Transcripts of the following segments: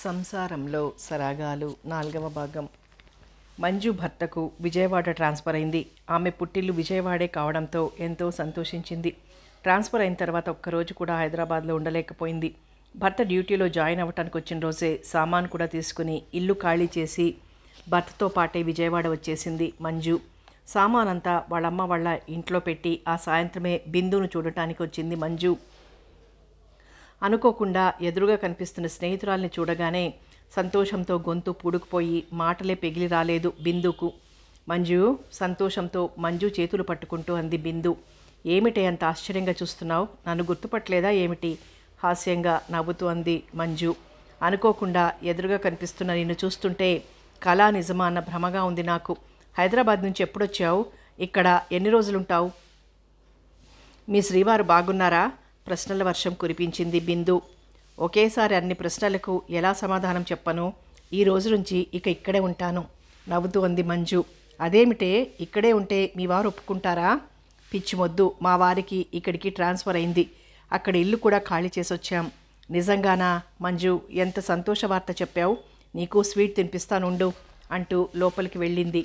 సంసారంలో సరాగాలు 4వ భాగం. మంజు భర్తకు విజయవాడ ట్రాన్స్ఫర్ అయింది. ఆమె పుట్టిల్లు విజయవాడే కావడంతో ఎంతో సంతోషించింది. ట్రాన్స్ఫర్ అయిన తర్వాత ఒక్కరోజు కూడా హైదరాబాద్లో ఉండలేకపోయింది. భర్త డ్యూటీలో జాయిన్ అవ్వటానికి వచ్చిన రోజే సామాన్ కూడా తీసుకుని ఇల్లు ఖాళీ చేసి భర్తతో పాటే విజయవాడ వచ్చేసింది మంజు. సామానంతా వాళ్ళమ్మ వాళ్ళ ఇంట్లో పెట్టి ఆ సాయంత్రమే బిందును చూడటానికి వచ్చింది మంజు. అనుకోకుండా ఎదురుగా కనిపిస్తున్న స్నేహితురాల్ని చూడగానే సంతోషంతో గొంతు పూడుకుపోయి మాటలే పెగిలి రాలేదు బిందుకు. మంజు, సంతోషంతో మంజు చేతులు పట్టుకుంటూ అంది బిందు. ఏమిటి అంత ఆశ్చర్యంగా చూస్తున్నావు? నన్ను గుర్తుపట్టలేదా ఏమిటి? హాస్యంగా నవ్వుతూ అంది మంజు. అనుకోకుండా ఎదురుగా కనిపిస్తున్న నిన్ను చూస్తుంటే కళా నిజమా అన్న భ్రమగా ఉంది నాకు. హైదరాబాద్ నుంచి ఎప్పుడొచ్చావు? ఇక్కడ ఎన్ని రోజులుంటావు? మీ శ్రీవారు బాగున్నారా? ప్రశ్నల వర్షం కురిపించింది బిందు. ఒకేసారి అన్ని ప్రశ్నలకు ఎలా సమాధానం చెప్పను? ఈ రోజు నుంచి ఇక్కడే ఉంటాను నవ్వుతూ అంది మంజు. అదేమిటే, ఇక్కడే ఉంటే మీ వారు ఒప్పుకుంటారా? పిచ్చి మొద్దు, మా వారికి ఇక్కడికి ట్రాన్స్ఫర్ అయింది. అక్కడ ఇల్లు కూడా ఖాళీ చేసొచ్చాం. నిజంగానా? మంజు, ఎంత సంతోష వార్త చెప్పావు. నీకు స్వీట్ తినిపిస్తానుండు అంటూ లోపలికి వెళ్ళింది.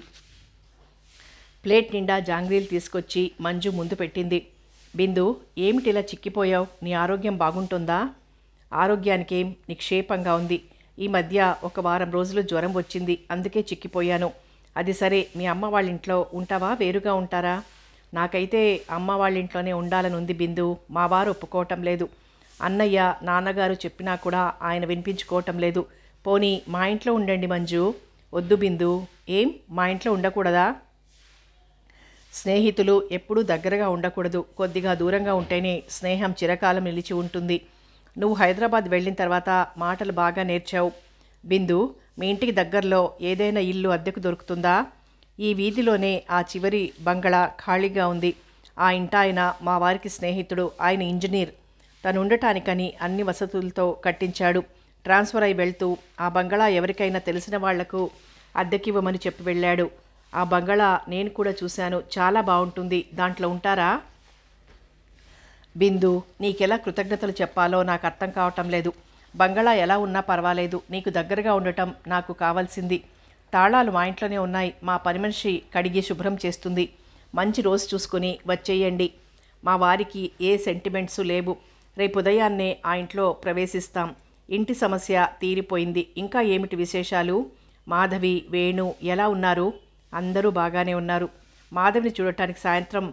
ప్లేట్ నిండా జాంగ్రీలు తీసుకొచ్చి మంజు ముందు పెట్టింది. బిందు, ఏమిటి ఇలా చిక్కిపోయావు? నీ ఆరోగ్యం బాగుంటుందా? ఆరోగ్యానికేం, నిక్షేపంగా ఉంది. ఈ మధ్య ఒక వారం రోజులు జ్వరం వచ్చింది, అందుకే చిక్కిపోయాను. అది సరే, మీ అమ్మ వాళ్ళ ఇంట్లో ఉంటావా, వేరుగా ఉంటారా? నాకైతే అమ్మ వాళ్ళ ఇంట్లోనే ఉండాలని ఉంది బిందు. మా వారు ఒప్పుకోవటం లేదు. అన్నయ్య నాన్నగారు చెప్పినా కూడా ఆయన వినిపించుకోవటం లేదు. పోనీ మా ఇంట్లో ఉండండి మంజు. వద్దు బిందు. ఏం, మా ఇంట్లో ఉండకూడదా? స్నేహితులు ఎప్పుడూ దగ్గరగా ఉండకూడదు. కొద్దిగా దూరంగా ఉంటేనే స్నేహం చిరకాలం నిలిచి ఉంటుంది. నువ్వు హైదరాబాద్ వెళ్ళిన తర్వాత మాటలు బాగా నేర్చావు. బిందు, మీ ఇంటికి దగ్గరలో ఏదైనా ఇల్లు అద్దెకు దొరుకుతుందా? ఈ వీధిలోనే ఆ చివరి బంగళా ఖాళీగా ఉంది. ఆ ఇంటాయన మా వారికి స్నేహితుడు. ఆయన ఇంజనీర్. తను ఉండటానికని అన్ని వసతులతో కట్టించాడు. ట్రాన్స్ఫర్ అయి వెళ్తూ ఆ బంగళా ఎవరికైనా తెలిసిన వాళ్లకు అద్దెకివ్వమని చెప్పి వెళ్ళాడు. ఆ బంగళా నేను కూడా చూశాను. చాలా బాగుంటుంది. దాంట్లో ఉంటారా? బిందు, నీకెలా కృతజ్ఞతలు చెప్పాలో నాకు అర్థం కావటం లేదు. బంగళా ఎలా ఉన్నా పర్వాలేదు. నీకు దగ్గరగా ఉండటం నాకు కావాల్సింది. తాళాలు మా ఇంట్లోనే ఉన్నాయి. మా పని మనిషి కడిగి శుభ్రం చేస్తుంది. మంచి రోజు చూసుకుని వచ్చేయండి. మా వారికి ఏ సెంటిమెంట్సు లేవు. రేపు ఉదయాన్నే ఆ ఇంట్లో ప్రవేశిస్తాం. ఇంటి సమస్య తీరిపోయింది. ఇంకా ఏమిటి విశేషాలు? మాధవి, వేణు ఎలా ఉన్నారు? అందరూ బాగానే ఉన్నారు. మాధవిని చూడటానికి సాయంత్రం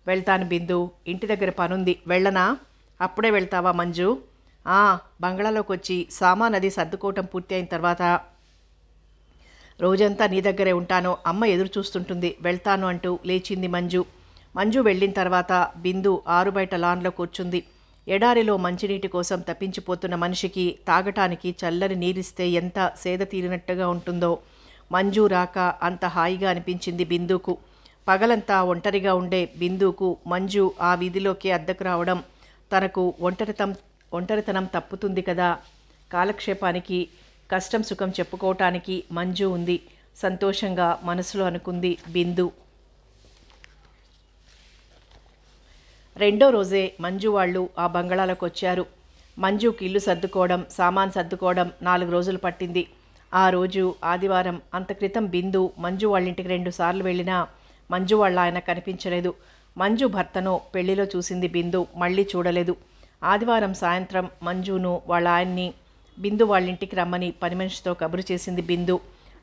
వెళ్తాను బిందు. ఇంటి దగ్గర పనుంది. వెళ్ళనా? అప్పుడే వెళ్తావా మంజు? బంగళాలోకి వచ్చి సామాన్ అది సర్దుకోవటం పూర్తి అయిన తర్వాత రోజంతా నీ దగ్గరే ఉంటాను. అమ్మ ఎదురు చూస్తుంటుంది. వెళ్తాను అంటూ లేచింది మంజు. మంజు వెళ్ళిన తర్వాత బిందు ఆరుబయట లాన్లో కూర్చుంది. ఎడారిలో మంచినీటి కోసం తప్పించిపోతున్న మనిషికి తాగటానికి చల్లని నీరిస్తే ఎంత సేద తీరినట్టుగా ఉంటుందో మంజు రాక అంత హాయిగా అనిపించింది బిందుకు. పగలంతా ఒంటరిగా ఉండే బిందుకు మంజు ఆ వీధిలోకి అద్దెకు రావడం తనకు ఒంటరితనం తప్పుతుంది కదా. కాలక్షేపానికి, కష్టం సుఖం చెప్పుకోవటానికి మంజు ఉంది. సంతోషంగా మనసులో అనుకుంది బిందు. రెండో రోజే మంజు వాళ్ళు ఆ బంగళాలకు వచ్చారు. మంజుకి ఇల్లు సర్దుకోవడం, సామాన్ సర్దుకోవడం 4 రోజులు పట్టింది. ఆ రోజు ఆదివారం. అంత క్రితం బిందు మంజు వాళ్ళింటికి 2 సార్లు వెళ్ళినా మంజు వాళ్ళ ఆయన కనిపించలేదు. మంజు భర్తను పెళ్లిలో చూసింది బిందు, మళ్ళీ చూడలేదు. ఆదివారం సాయంత్రం మంజును వాళ్ళ ఆయన్ని బిందు వాళ్ళింటికి రమ్మని పని మనిషితో కబురు చేసింది బిందు.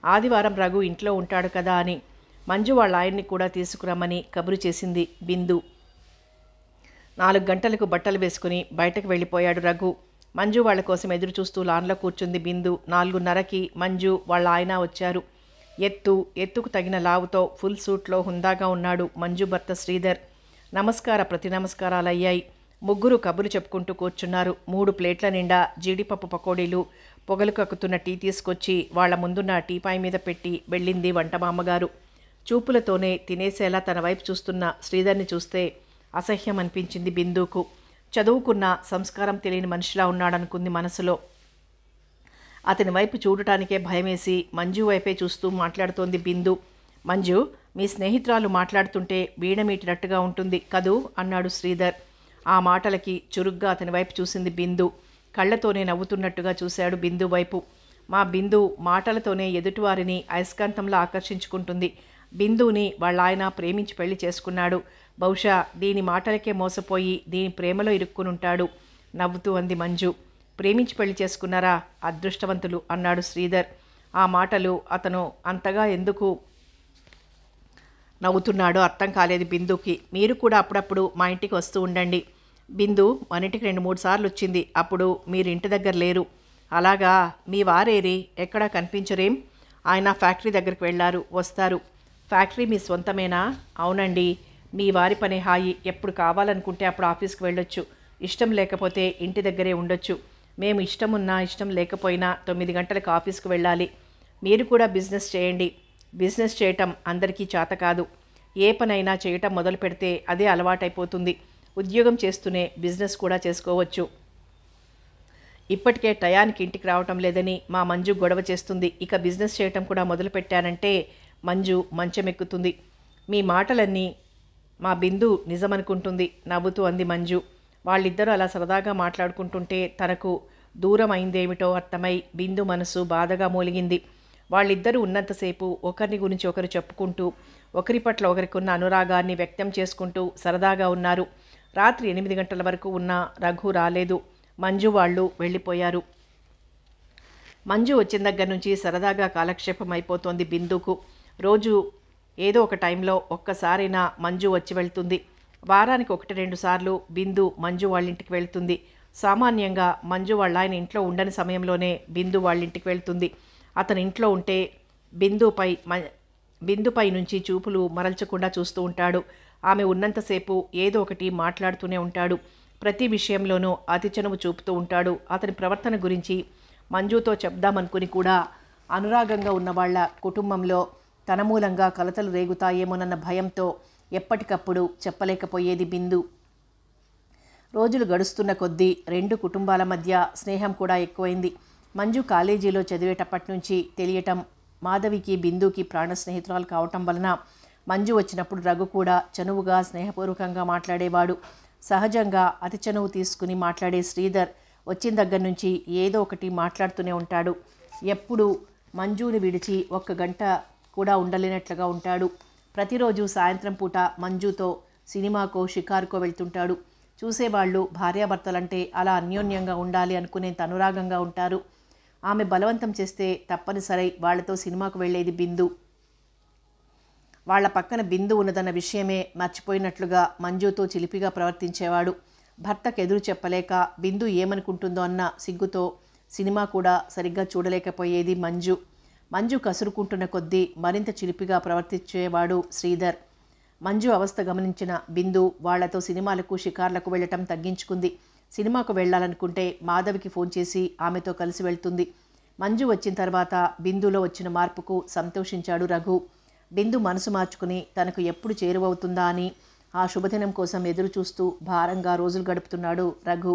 ఆదివారం రఘు ఇంట్లో ఉంటాడు కదా అని మంజు వాళ్ళ ఆయన్ని కూడా తీసుకురమ్మని కబురు చేసింది బిందు. 4 గంటలకు బట్టలు వేసుకుని బయటకు వెళ్ళిపోయాడు రఘు. మంజు వాళ్ళ కోసం ఎదురు చూస్తూ లాన్లో కూర్చుంది బిందు. 4:30కి మంజు వాళ్ళ ఆయన వచ్చారు. ఎత్తుకు తగిన లావుతో ఫుల్ సూట్లో హుందాగా ఉన్నాడు మంజు భర్త శ్రీధర్. ప్రతి నమస్కారాలయ్యాయి. ముగ్గురు కబురు చెప్పుకుంటూ కూర్చున్నారు. 3 ప్లేట్ల నిండా జీడిపప్పు పకోడీలు, పొగలు కక్కుతున్న టీ తీసుకొచ్చి వాళ్ల ముందున్న టీపాయ్ మీద పెట్టి వెళ్ళింది వంటమామగారు. చూపులతోనే తినేసేలా తన వైపు చూస్తున్న శ్రీధర్ని చూస్తే అసహ్యం అనిపించింది బిందుకు. చదువుకున్న సంస్కారం తెలియని మనిషిలా ఉన్నాడనుకుంది మనసులో. అతని వైపు చూడటానికే భయమేసి మంజు వైపే చూస్తూ మాట్లాడుతోంది బిందు. మంజు, మీ స్నేహితురాలు మాట్లాడుతుంటే వీణమీటినట్టుగా ఉంటుంది కదూ అన్నాడు శ్రీధర్. ఆ మాటలకి చురుగ్గా అతని వైపు చూసింది బిందు. కళ్ళతోనే నవ్వుతున్నట్టుగా చూశాడు బిందు వైపు. మా బిందు మాటలతోనే ఎదుటివారిని అయస్కాంతంలో ఆకర్షించుకుంటుంది. బిందుని వాళ్ళ ఆయన ప్రేమించి పెళ్లి చేసుకున్నాడు. బహుశా దీని మాటలకే మోసపోయి దీని ప్రేమలో ఇరుక్కునుంటాడు నవ్వుతూ అంది మంజు. ప్రేమించి పెళ్లి చేసుకున్నారా? అదృష్టవంతులు అన్నాడు శ్రీధర్. ఆ మాటలు అతను అంతగా ఎందుకు నవ్వుతున్నాడో అర్థం కాలేదు బిందుకి. మీరు కూడా అప్పుడప్పుడు మా ఇంటికి వస్తూ ఉండండి. బిందు మన ఇంటికి 2-3 సార్లు వచ్చింది. అప్పుడు మీరు ఇంటి దగ్గర లేరు. అలాగా? మీ వారేరి? ఎక్కడా కనిపించరేం? ఆయన ఫ్యాక్టరీ దగ్గరికి వెళ్ళారు, వస్తారు. ఫ్యాక్టరీ మీ సొంతమేనా? అవునండి. మీ వారి పని హాయి. ఎప్పుడు కావాలనుకుంటే అప్పుడు ఆఫీస్కి వెళ్ళొచ్చు. ఇష్టం లేకపోతే ఇంటి దగ్గరే ఉండొచ్చు. మేము ఇష్టమున్నా ఇష్టం లేకపోయినా 9 గంటలకు ఆఫీస్కి వెళ్ళాలి. మీరు కూడా బిజినెస్ చేయండి. బిజినెస్ చేయటం అందరికీ చేత కాదు. ఏ పనైనా చేయటం మొదలు పెడితే అదే అలవాటైపోతుంది. ఉద్యోగం చేస్తూనే బిజినెస్ కూడా చేసుకోవచ్చు. ఇప్పటికే టయానికి ఇంటికి రావటం లేదని మా మంజు గొడవ చేస్తుంది. ఇక బిజినెస్ చేయటం కూడా మొదలుపెట్టానంటే మంజు మంచమెక్కుతుంది. మీ మాటలన్నీ మా బిందు నిజమనుకుంటుంది నవ్వుతూ అంది మంజు. వాళ్ళిద్దరూ అలా సరదాగా మాట్లాడుకుంటుంటే తనకు దూరం అయిందేమిటో అర్థమై బిందు మనసు బాధగా మూలిగింది. వాళ్ళిద్దరూ ఉన్నంతసేపు ఒకరిని గురించి ఒకరు చెప్పుకుంటూ ఒకరి పట్ల ఒకరికున్న అనురాగాన్ని వ్యక్తం చేసుకుంటూ సరదాగా ఉన్నారు. రాత్రి 8 గంటల వరకు ఉన్న రఘు రాలేదు. మంజు వాళ్ళు వెళ్ళిపోయారు. మంజు వచ్చిన దగ్గర నుంచి సరదాగా కాలక్షేపం అయిపోతోంది బిందుకు. రోజు ఏదో ఒక టైంలో ఒక్కసారైనా మంజు వచ్చి వెళ్తుంది. వారానికి 1-2 సార్లు బిందు మంజు వాళ్ళింటికి వెళ్తుంది. సామాన్యంగా మంజు వాళ్ళ ఆయన ఇంట్లో ఉండని సమయంలోనే బిందు వాళ్ళింటికి వెళ్తుంది. అతని ఇంట్లో ఉంటే బిందుపై నుంచి చూపులు మరల్చకుండా చూస్తూ ఉంటాడు. ఆమె ఉన్నంతసేపు ఏదో ఒకటి మాట్లాడుతూనే ఉంటాడు. ప్రతి విషయంలోనూ అతి చనువు చూపుతూ ఉంటాడు. అతని ప్రవర్తన గురించి మంజుతో చెప్దామనుకుని కూడా అనురాగంగా ఉన్న వాళ్ళ కుటుంబంలో తన మూలంగా కలతలు రేగుతాయేమోనన్న భయంతో ఎప్పటికప్పుడు చెప్పలేకపోయేది బిందు. రోజులు గడుస్తున్న కొద్దీ 2 కుటుంబాల మధ్య స్నేహం కూడా ఎక్కువైంది. మంజు కాలేజీలో చదివేటప్పటి నుంచి తెలియటం, మాధవికి బిందుకి ప్రాణ స్నేహితురాలు కావటం వలన మంజు వచ్చినప్పుడు రఘు కూడా చనువుగా స్నేహపూర్వకంగా మాట్లాడేవాడు. సహజంగా అతి చనువు తీసుకుని మాట్లాడే శ్రీధర్ వచ్చిన దగ్గర నుంచి ఏదో ఒకటి మాట్లాడుతూనే ఉంటాడు. ఎప్పుడు మంజుని విడిచి 1 గంట కూడా ఉండలేనట్లుగా ఉంటాడు. ప్రతిరోజు సాయంత్రం పూట మంజుతో సినిమాకో షికారుకో వెళ్తుంటాడు. చూసేవాళ్ళు భార్యాభర్తలంటే అలా అన్యోన్యంగా ఉండాలి అనుకునేంత అనురాగంగా ఉంటారు. ఆమె బలవంతం చేస్తే తప్పనిసరి వాళ్లతో సినిమాకు వెళ్ళేది బిందు. వాళ్ల పక్కన బిందు ఉన్నదన్న విషయమే మర్చిపోయినట్లుగా మంజుతో చిలిపిగా ప్రవర్తించేవాడు. భర్తకు ఎదురు చెప్పలేక బిందు ఏమనుకుంటుందో అన్న సిగ్గుతో సినిమా కూడా సరిగ్గా చూడలేకపోయేది మంజు. మంజు కసురుకుంటున్న కొద్దీ మరింత చిలిపిగా ప్రవర్తించేవాడు శ్రీధర్. మంజు అవస్థ గమనించిన బిందు వాళ్లతో సినిమాలకు షికార్లకు వెళ్ళటం తగ్గించుకుంది. సినిమాకు వెళ్ళాలనుకుంటే మాధవికి ఫోన్ చేసి ఆమెతో కలిసి వెళ్తుంది. మంజు వచ్చిన తర్వాత బిందులో వచ్చిన మార్పుకు సంతోషించాడు రఘు. బిందు మనసు మార్చుకుని తనకు ఎప్పుడు చేరువవుతుందా అని ఆ శుభదినం కోసం ఎదురు చూస్తూ భారంగా రోజులు గడుపుతున్నాడు రఘు.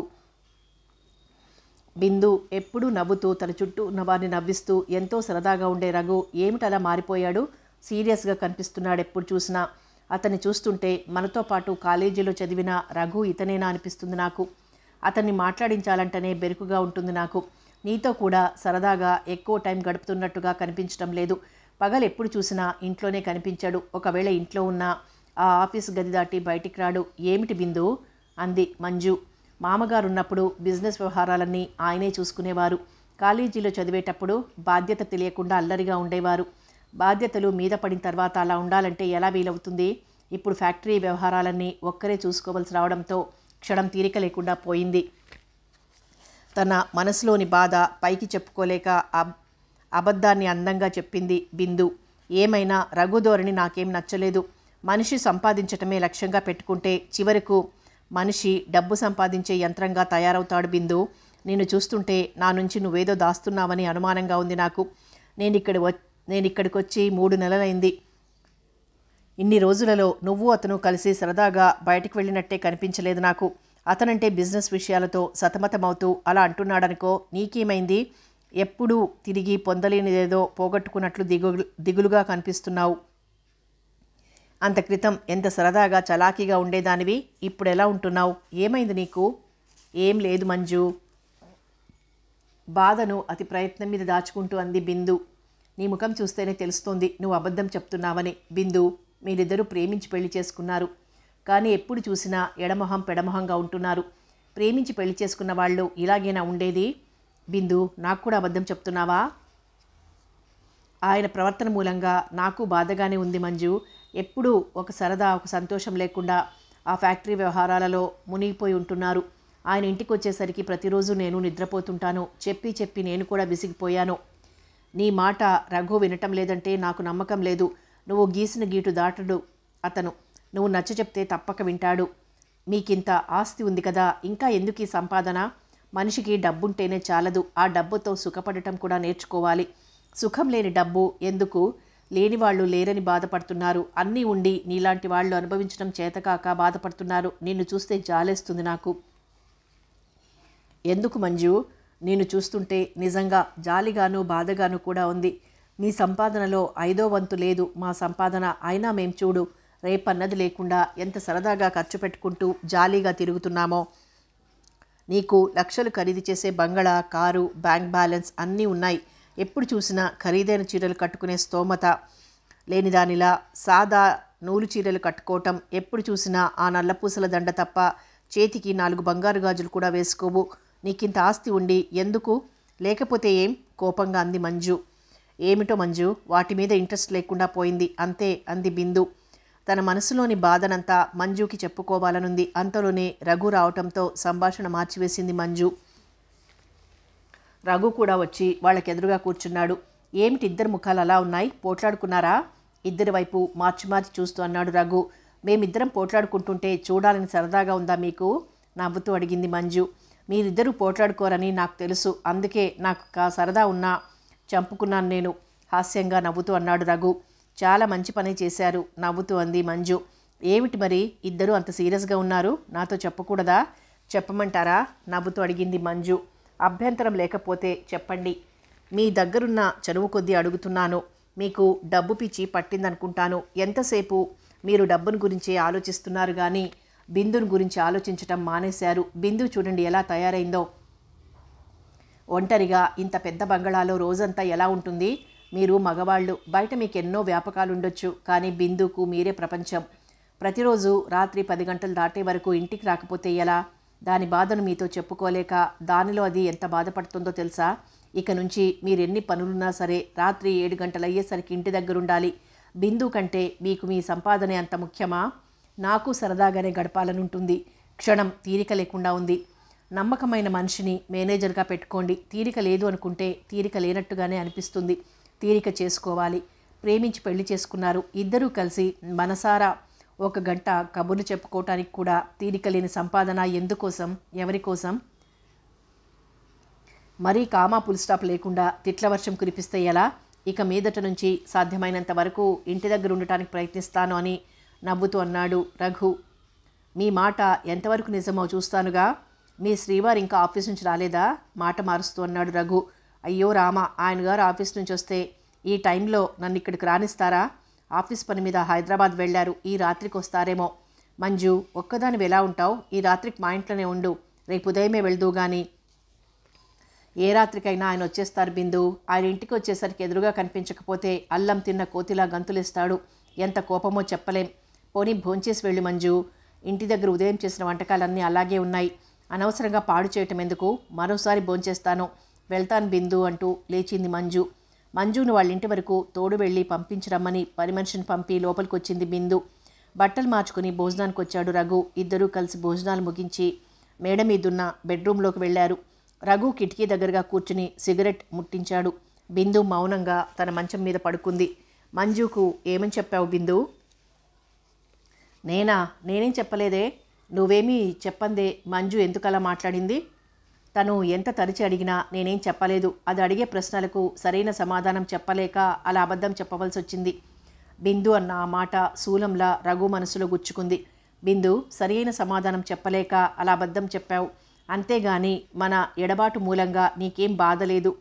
బిందు ఎప్పుడూ నవ్వుతూ తన చుట్టూ ఉన్నవారిని నవ్విస్తూ ఎంతో సరదాగా ఉండే రఘు ఏమిటలా మారిపోయాడు? సీరియస్గా కనిపిస్తున్నాడు ఎప్పుడు చూసినా. అతన్ని చూస్తుంటే మనతో పాటు కాలేజీలో చదివిన రఘు ఇతనేనా అనిపిస్తుంది నాకు. అతన్ని మాట్లాడించాలంటేనే బెరుకుగా ఉంటుంది నాకు. నీతో కూడా సరదాగా ఎక్కువ టైం గడుపుతున్నట్టుగా కనిపించడం లేదు. పగలు ఎప్పుడు చూసినా ఇంట్లోనే కనిపించాడు. ఒకవేళ ఇంట్లో ఉన్నా ఆ ఆఫీస్ గది దాటి బయటికి రాడు. ఏమిటి బిందు అంది మంజు. మామగారున్నప్పుడు బిజినెస్ వ్యవహారాలన్నీ ఆయనే చూసుకునేవారు. కాలేజీలో చదివేటప్పుడు బాధ్యత తెలియకుండా అల్లరిగా ఉండేవారు. బాధ్యతలు మీద పడిన తర్వాత అలా ఉండాలంటే ఎలా వీలవుతుంది? ఇప్పుడు ఫ్యాక్టరీ వ్యవహారాలన్నీ ఒక్కరే చూసుకోవాల్సి రావడంతో క్షణం తీరిక లేకుండా పోయింది. తన మనసులోని బాధ పైకి చెప్పుకోలేక అబద్ధాన్ని అందంగా చెప్పింది బిందు. ఏమైనా రఘు ధోరణి నాకేం నచ్చలేదు. మనిషి సంపాదించటమే లక్ష్యంగా పెట్టుకుంటే చివరకు మనిషి డబ్బు సంపాదించే యంత్రంగా తయారవుతాడు బిందు. నిన్ను చూస్తుంటే నా నుంచి నువ్వేదో దాస్తున్నావని అనుమానంగా ఉంది నాకు. నేను ఇక్కడికి వచ్చి 3 నెలలైంది. ఇన్ని రోజులలో నువ్వు అతను కలిసి సరదాగా బయటికి వెళ్ళినట్టే కనిపించలేదు నాకు. అతనంటే బిజినెస్ విషయాలతో సతమతమవుతూ అలా అంటున్నాడనుకో. నీకేమైంది? ఎప్పుడూ తిరిగి పొందలేనిదేదో పోగొట్టుకున్నట్లు దిగులుగా కనిపిస్తున్నావు. అంత క్రితం ఎంత సరదాగా చలాకీగా ఉండేదానివి. ఇప్పుడు ఎలా ఉంటున్నావు? ఏమైంది నీకు? ఏం లేదు మంజు. బాధను అతి ప్రయత్నం మీద దాచుకుంటూ అంది బిందు. నీ ముఖం చూస్తేనే తెలుస్తోంది నువ్వు అబద్ధం చెప్తున్నావని. బిందు, మీరిద్దరూ ప్రేమించి పెళ్లి చేసుకున్నారు, కానీ ఎప్పుడు చూసినా ఎడమొహం పెడమొహంగా ఉంటున్నారు. ప్రేమించి పెళ్లి చేసుకున్న వాళ్ళు ఇలాగేనా ఉండేది? బిందు, నాకు కూడా అబద్ధం చెప్తున్నావా? ఆయన ప్రవర్తన మూలంగా నాకు బాధగానే ఉంది మంజు. ఎప్పుడూ ఒక సరదా, ఒక సంతోషం లేకుండా ఆ ఫ్యాక్టరీ వ్యవహారాలలో మునిగిపోయి ఉంటున్నారు. ఆయన ఇంటికి వచ్చేసరికి ప్రతిరోజు నేను నిద్రపోతుంటాను. చెప్పి చెప్పి నేను కూడా విసిగిపోయాను. నీ మాట రఘు వినటం లేదంటే నాకు నమ్మకం లేదు. నువ్వు గీసిన గీటు దాటడు అతను. నువ్వు నచ్చ చెప్తే తప్పక వింటాడు. మీకింత ఆస్తి ఉంది కదా, ఇంకా ఎందుకు ఈ సంపాదన? మనిషికి డబ్బుంటేనే చాలదు, ఆ డబ్బుతో సుఖపడటం కూడా నేర్చుకోవాలి. సుఖం లేని డబ్బు ఎందుకు? లేని వాళ్ళు లేరని బాధపడుతున్నారు. అన్నీ ఉండి నీలాంటి వాళ్ళు అనుభవించడం చేతకాక బాధపడుతున్నారు. నిన్ను చూస్తే జాలేస్తుంది నాకు. ఎందుకు మంజు? నేను చూస్తుంటే నిజంగా జాలిగాను బాధగాను కూడా ఉంది. మీ సంపాదనలో 5వ వంతు లేదు మా సంపాదన. అయినా మేం చూడు, రేపన్నది లేకుండా ఎంత సరదాగా ఖర్చు పెట్టుకుంటూ జాలీగా తిరుగుతున్నామో. నీకు లక్షలు ఖరీదు చేసే బంగళా, కారు, బ్యాంక్ బ్యాలెన్స్ అన్నీ ఉన్నాయి. ఎప్పుడు చూసినా ఖరీదైన చీరలు కట్టుకునే స్తోమత లేని దానిలా సాదా నూలు చీరలు కట్టుకోవటం. ఎప్పుడు చూసినా ఆ నల్లపూసల దండ తప్ప చేతికి 4 బంగారు గాజులు కూడా వేసుకోవు. నీకింత ఆస్తి ఉండి ఎందుకు? లేకపోతే ఏం? కోపంగా అంది మంజు. ఏమిటో మంజు, వాటి మీద ఇంట్రెస్ట్ లేకుండా పోయింది అంతే అంది బిందు. తన మనసులోని బాధనంతా మంజుకి చెప్పుకోవాలనుంది. అంతలోనే రఘు రావటంతో సంభాషణ మార్చివేసింది మంజు. రఘు కూడా వచ్చి వాళ్ళకెదురుగా కూర్చున్నాడు. ఏమిటి ఇద్దరు ముఖాలు అలా ఉన్నాయి? పోట్లాడుకున్నారా? ఇద్దరి వైపు మార్చి మార్చి చూస్తూ అన్నాడు రఘు. మేమిద్దరం పోట్లాడుకుంటుంటే చూడాలని సరదాగా ఉందా మీకు? నవ్వుతూ అడిగింది మంజు. మీరిద్దరూ పోట్లాడుకోరని నాకు తెలుసు, అందుకే నాకు సరదా ఉన్నా చంపుకున్నాను నేను, హాస్యంగా నవ్వుతూ అన్నాడు రఘు. చాలా మంచి పని చేశారు, నవ్వుతూ అంది మంజు. ఏమిటి మరి ఇద్దరూ అంత సీరియస్గా ఉన్నారు? నాతో చెప్పకూడదా? చెప్పమంటారా? నవ్వుతూ అడిగింది మంజు. అభ్యంతరం లేకపోతే చెప్పండి. మీ దగ్గరున్న చనువు కొద్దీ అడుగుతున్నాను. మీకు డబ్బు పిచ్చి పట్టిందనుకుంటాను. ఎంతసేపు మీరు డబ్బును గురించి ఆలోచిస్తున్నారు కానీ బిందుని గురించి ఆలోచించటం మానేశారు. బిందు చూడండి ఎలా తయారైందో. ఒంటరిగా ఇంత పెద్ద బంగళాలో రోజంతా ఎలా ఉంటుంది? మీరు మగవాళ్ళు, బయట మీకు ఎన్నో వ్యాపకాలు ఉండొచ్చు, కానీ బిందుకు మీరే ప్రపంచం. ప్రతిరోజు రాత్రి 10 గంటలు దాటే వరకు ఇంటికి రాకపోతే ఎలా? దాని బాధను మీతో చెప్పుకోలేక దానిలో అది ఎంత బాధపడుతుందో తెలుసా? ఇక నుంచి మీరెన్ని పనులున్నా సరే రాత్రి 7 గంటలు అయ్యేసరికి ఇంటి దగ్గరుండాలి. బిందు కంటే మీకు మీ సంపాదనే అంత ముఖ్యమా? నాకు సరదాగానే గడపాలనుంటుంది. క్షణం తీరిక లేకుండా ఉంది. నమ్మకమైన మనిషిని మేనేజర్గా పెట్టుకోండి. తీరిక లేదు అనుకుంటే తీరిక లేనట్టుగానే అనిపిస్తుంది. తీరిక చేసుకోవాలి. ప్రేమించి పెళ్లి చేసుకున్నారు. ఇద్దరూ కలిసి మనసారా 1 గంట కబుర్లు చెప్పుకోవటానికి కూడా తీరిక లేని సంపాదన ఎందుకోసం? ఎవరి కోసం? మరీ కామా పుల్ స్టాప్ లేకుండా తిట్ల వర్షం కురిపిస్తే ఎలా? ఇక మీదట నుంచి సాధ్యమైనంత వరకు ఇంటి దగ్గర ఉండటానికి ప్రయత్నిస్తాను అని నవ్వుతూ అన్నాడు రఘు. మీ మాట ఎంతవరకు నిజమో చూస్తానుగా. మీ శ్రీవారు ఇంకా ఆఫీస్ నుంచి రాలేదా? మాట మారుస్తూ అన్నాడు రఘు. అయ్యో రామ, ఆయన గారు ఆఫీస్ నుంచి వస్తే ఈ టైంలో నన్ను ఇక్కడికి రానిస్తారా? ఆఫీస్ పని మీద హైదరాబాద్ వెళ్ళారు. ఈ రాత్రికి వస్తారేమో. మంజు, ఒక్కదానివి ఎలా ఉంటావు? ఈ రాత్రికి మా ఇంట్లోనే ఉండు. రేపు ఉదయమే వెళ్దు గాని. ఏ రాత్రికైనా ఆయన వచ్చేస్తారు బిందు. ఆయన ఇంటికి వచ్చేసరికి ఎదురుగా కనిపించకపోతే అల్లం తిన్న కోతిలా గంతులేస్తాడు. ఎంత కోపమో చెప్పలేం. పోనీ భోంచేసి వెళ్ళి మంజు. ఇంటి దగ్గర ఉదయం చేసిన వంటకాలన్నీ అలాగే ఉన్నాయి. అనవసరంగా పాడు చేయటం ఎందుకు? మరోసారి భోంచేస్తాను. వెళ్తాను బిందు అంటూ లేచింది మంజు. మంజును వాళ్ళ ఇంటి వరకు తోడు వెళ్ళి పంపించరమ్మని పని మనిషిని పంపి లోపలికి వచ్చింది బిందు. బట్టలు మార్చుకుని భోజనానికి వచ్చాడు రఘు. ఇద్దరూ కలిసి భోజనాలు ముగించి మేడ మీదున్న బెడ్రూమ్లోకి వెళ్ళారు. రఘు కిటికీ దగ్గరగా కూర్చుని సిగరెట్ ముట్టించాడు. బిందు మౌనంగా తన మంచం మీద పడుకుంది. మంజుకు ఏమని చెప్పావు బిందు? నేనేం చెప్పలేదే. నువ్వేమీ చెప్పందే మంజు ఎందుకలా మాట్లాడింది? తను ఎంత తరిచి అడిగినా నేనేం చెప్పలేదు. అది అడిగే ప్రశ్నలకు సరైన సమాధానం చెప్పలేక అలా అబద్ధం చెప్పవలసి వచ్చింది. బిందు అన్న ఆ మాట శూలంలా రఘు మనసులో గుచ్చుకుంది. బిందు, సరైన సమాధానం చెప్పలేక అలా అబద్ధం చెప్పావు. అంతేగాని మన ఎడబాటు మూలంగా నీకేం బాధ లేదు.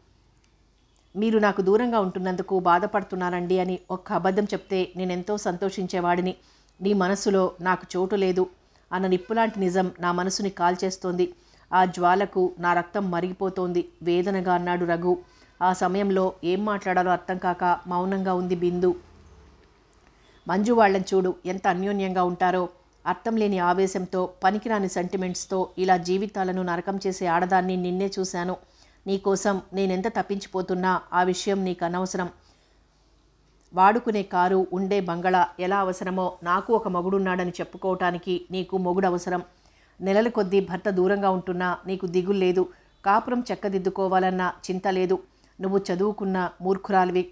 మీరు నాకు దూరంగా ఉంటున్నందుకు బాధపడుతున్నానండి అని ఒక్క అబద్ధం చెప్తే నేనెంతో సంతోషించేవాడిని. నీ మనసులో నాకు చోటు లేదు అన్న నిప్పులాంటి నిజం నా మనసుని కాల్చేస్తోంది. ఆ జ్వాలకు నా రక్తం మరిగిపోతోంది వేదనగా అన్నాడు రఘు. ఆ సమయంలో ఏం మాట్లాడాలో అర్థం కాక మౌనంగా ఉంది బిందు. మంజు వాళ్ళని చూడు, ఎంత అన్యోన్యంగా ఉంటారో. అర్థం లేని ఆవేశంతో, పనికిరాని సెంటిమెంట్స్తో ఇలా జీవితాలను నరకం చేసే ఆడదాన్ని నిన్నే చూశాను. నీకోసం నేనెంత తప్పించిపోతున్నా ఆ విషయం నీకు అనవసరం. వాడుకునే కారు, ఉండే బంగళా ఎలా అవసరమో నాకు ఒక మొగుడున్నాడని చెప్పుకోవటానికి నీకు మొగుడు అవసరం. నెలల కొద్దీ భర్త దూరంగా ఉంటున్నా నీకు దిగులు లేదు. కాపురం చెక్కదిద్దుకోవాలన్న చింత లేదు. నువ్వు చదువుకున్న మూర్ఖురాలివి.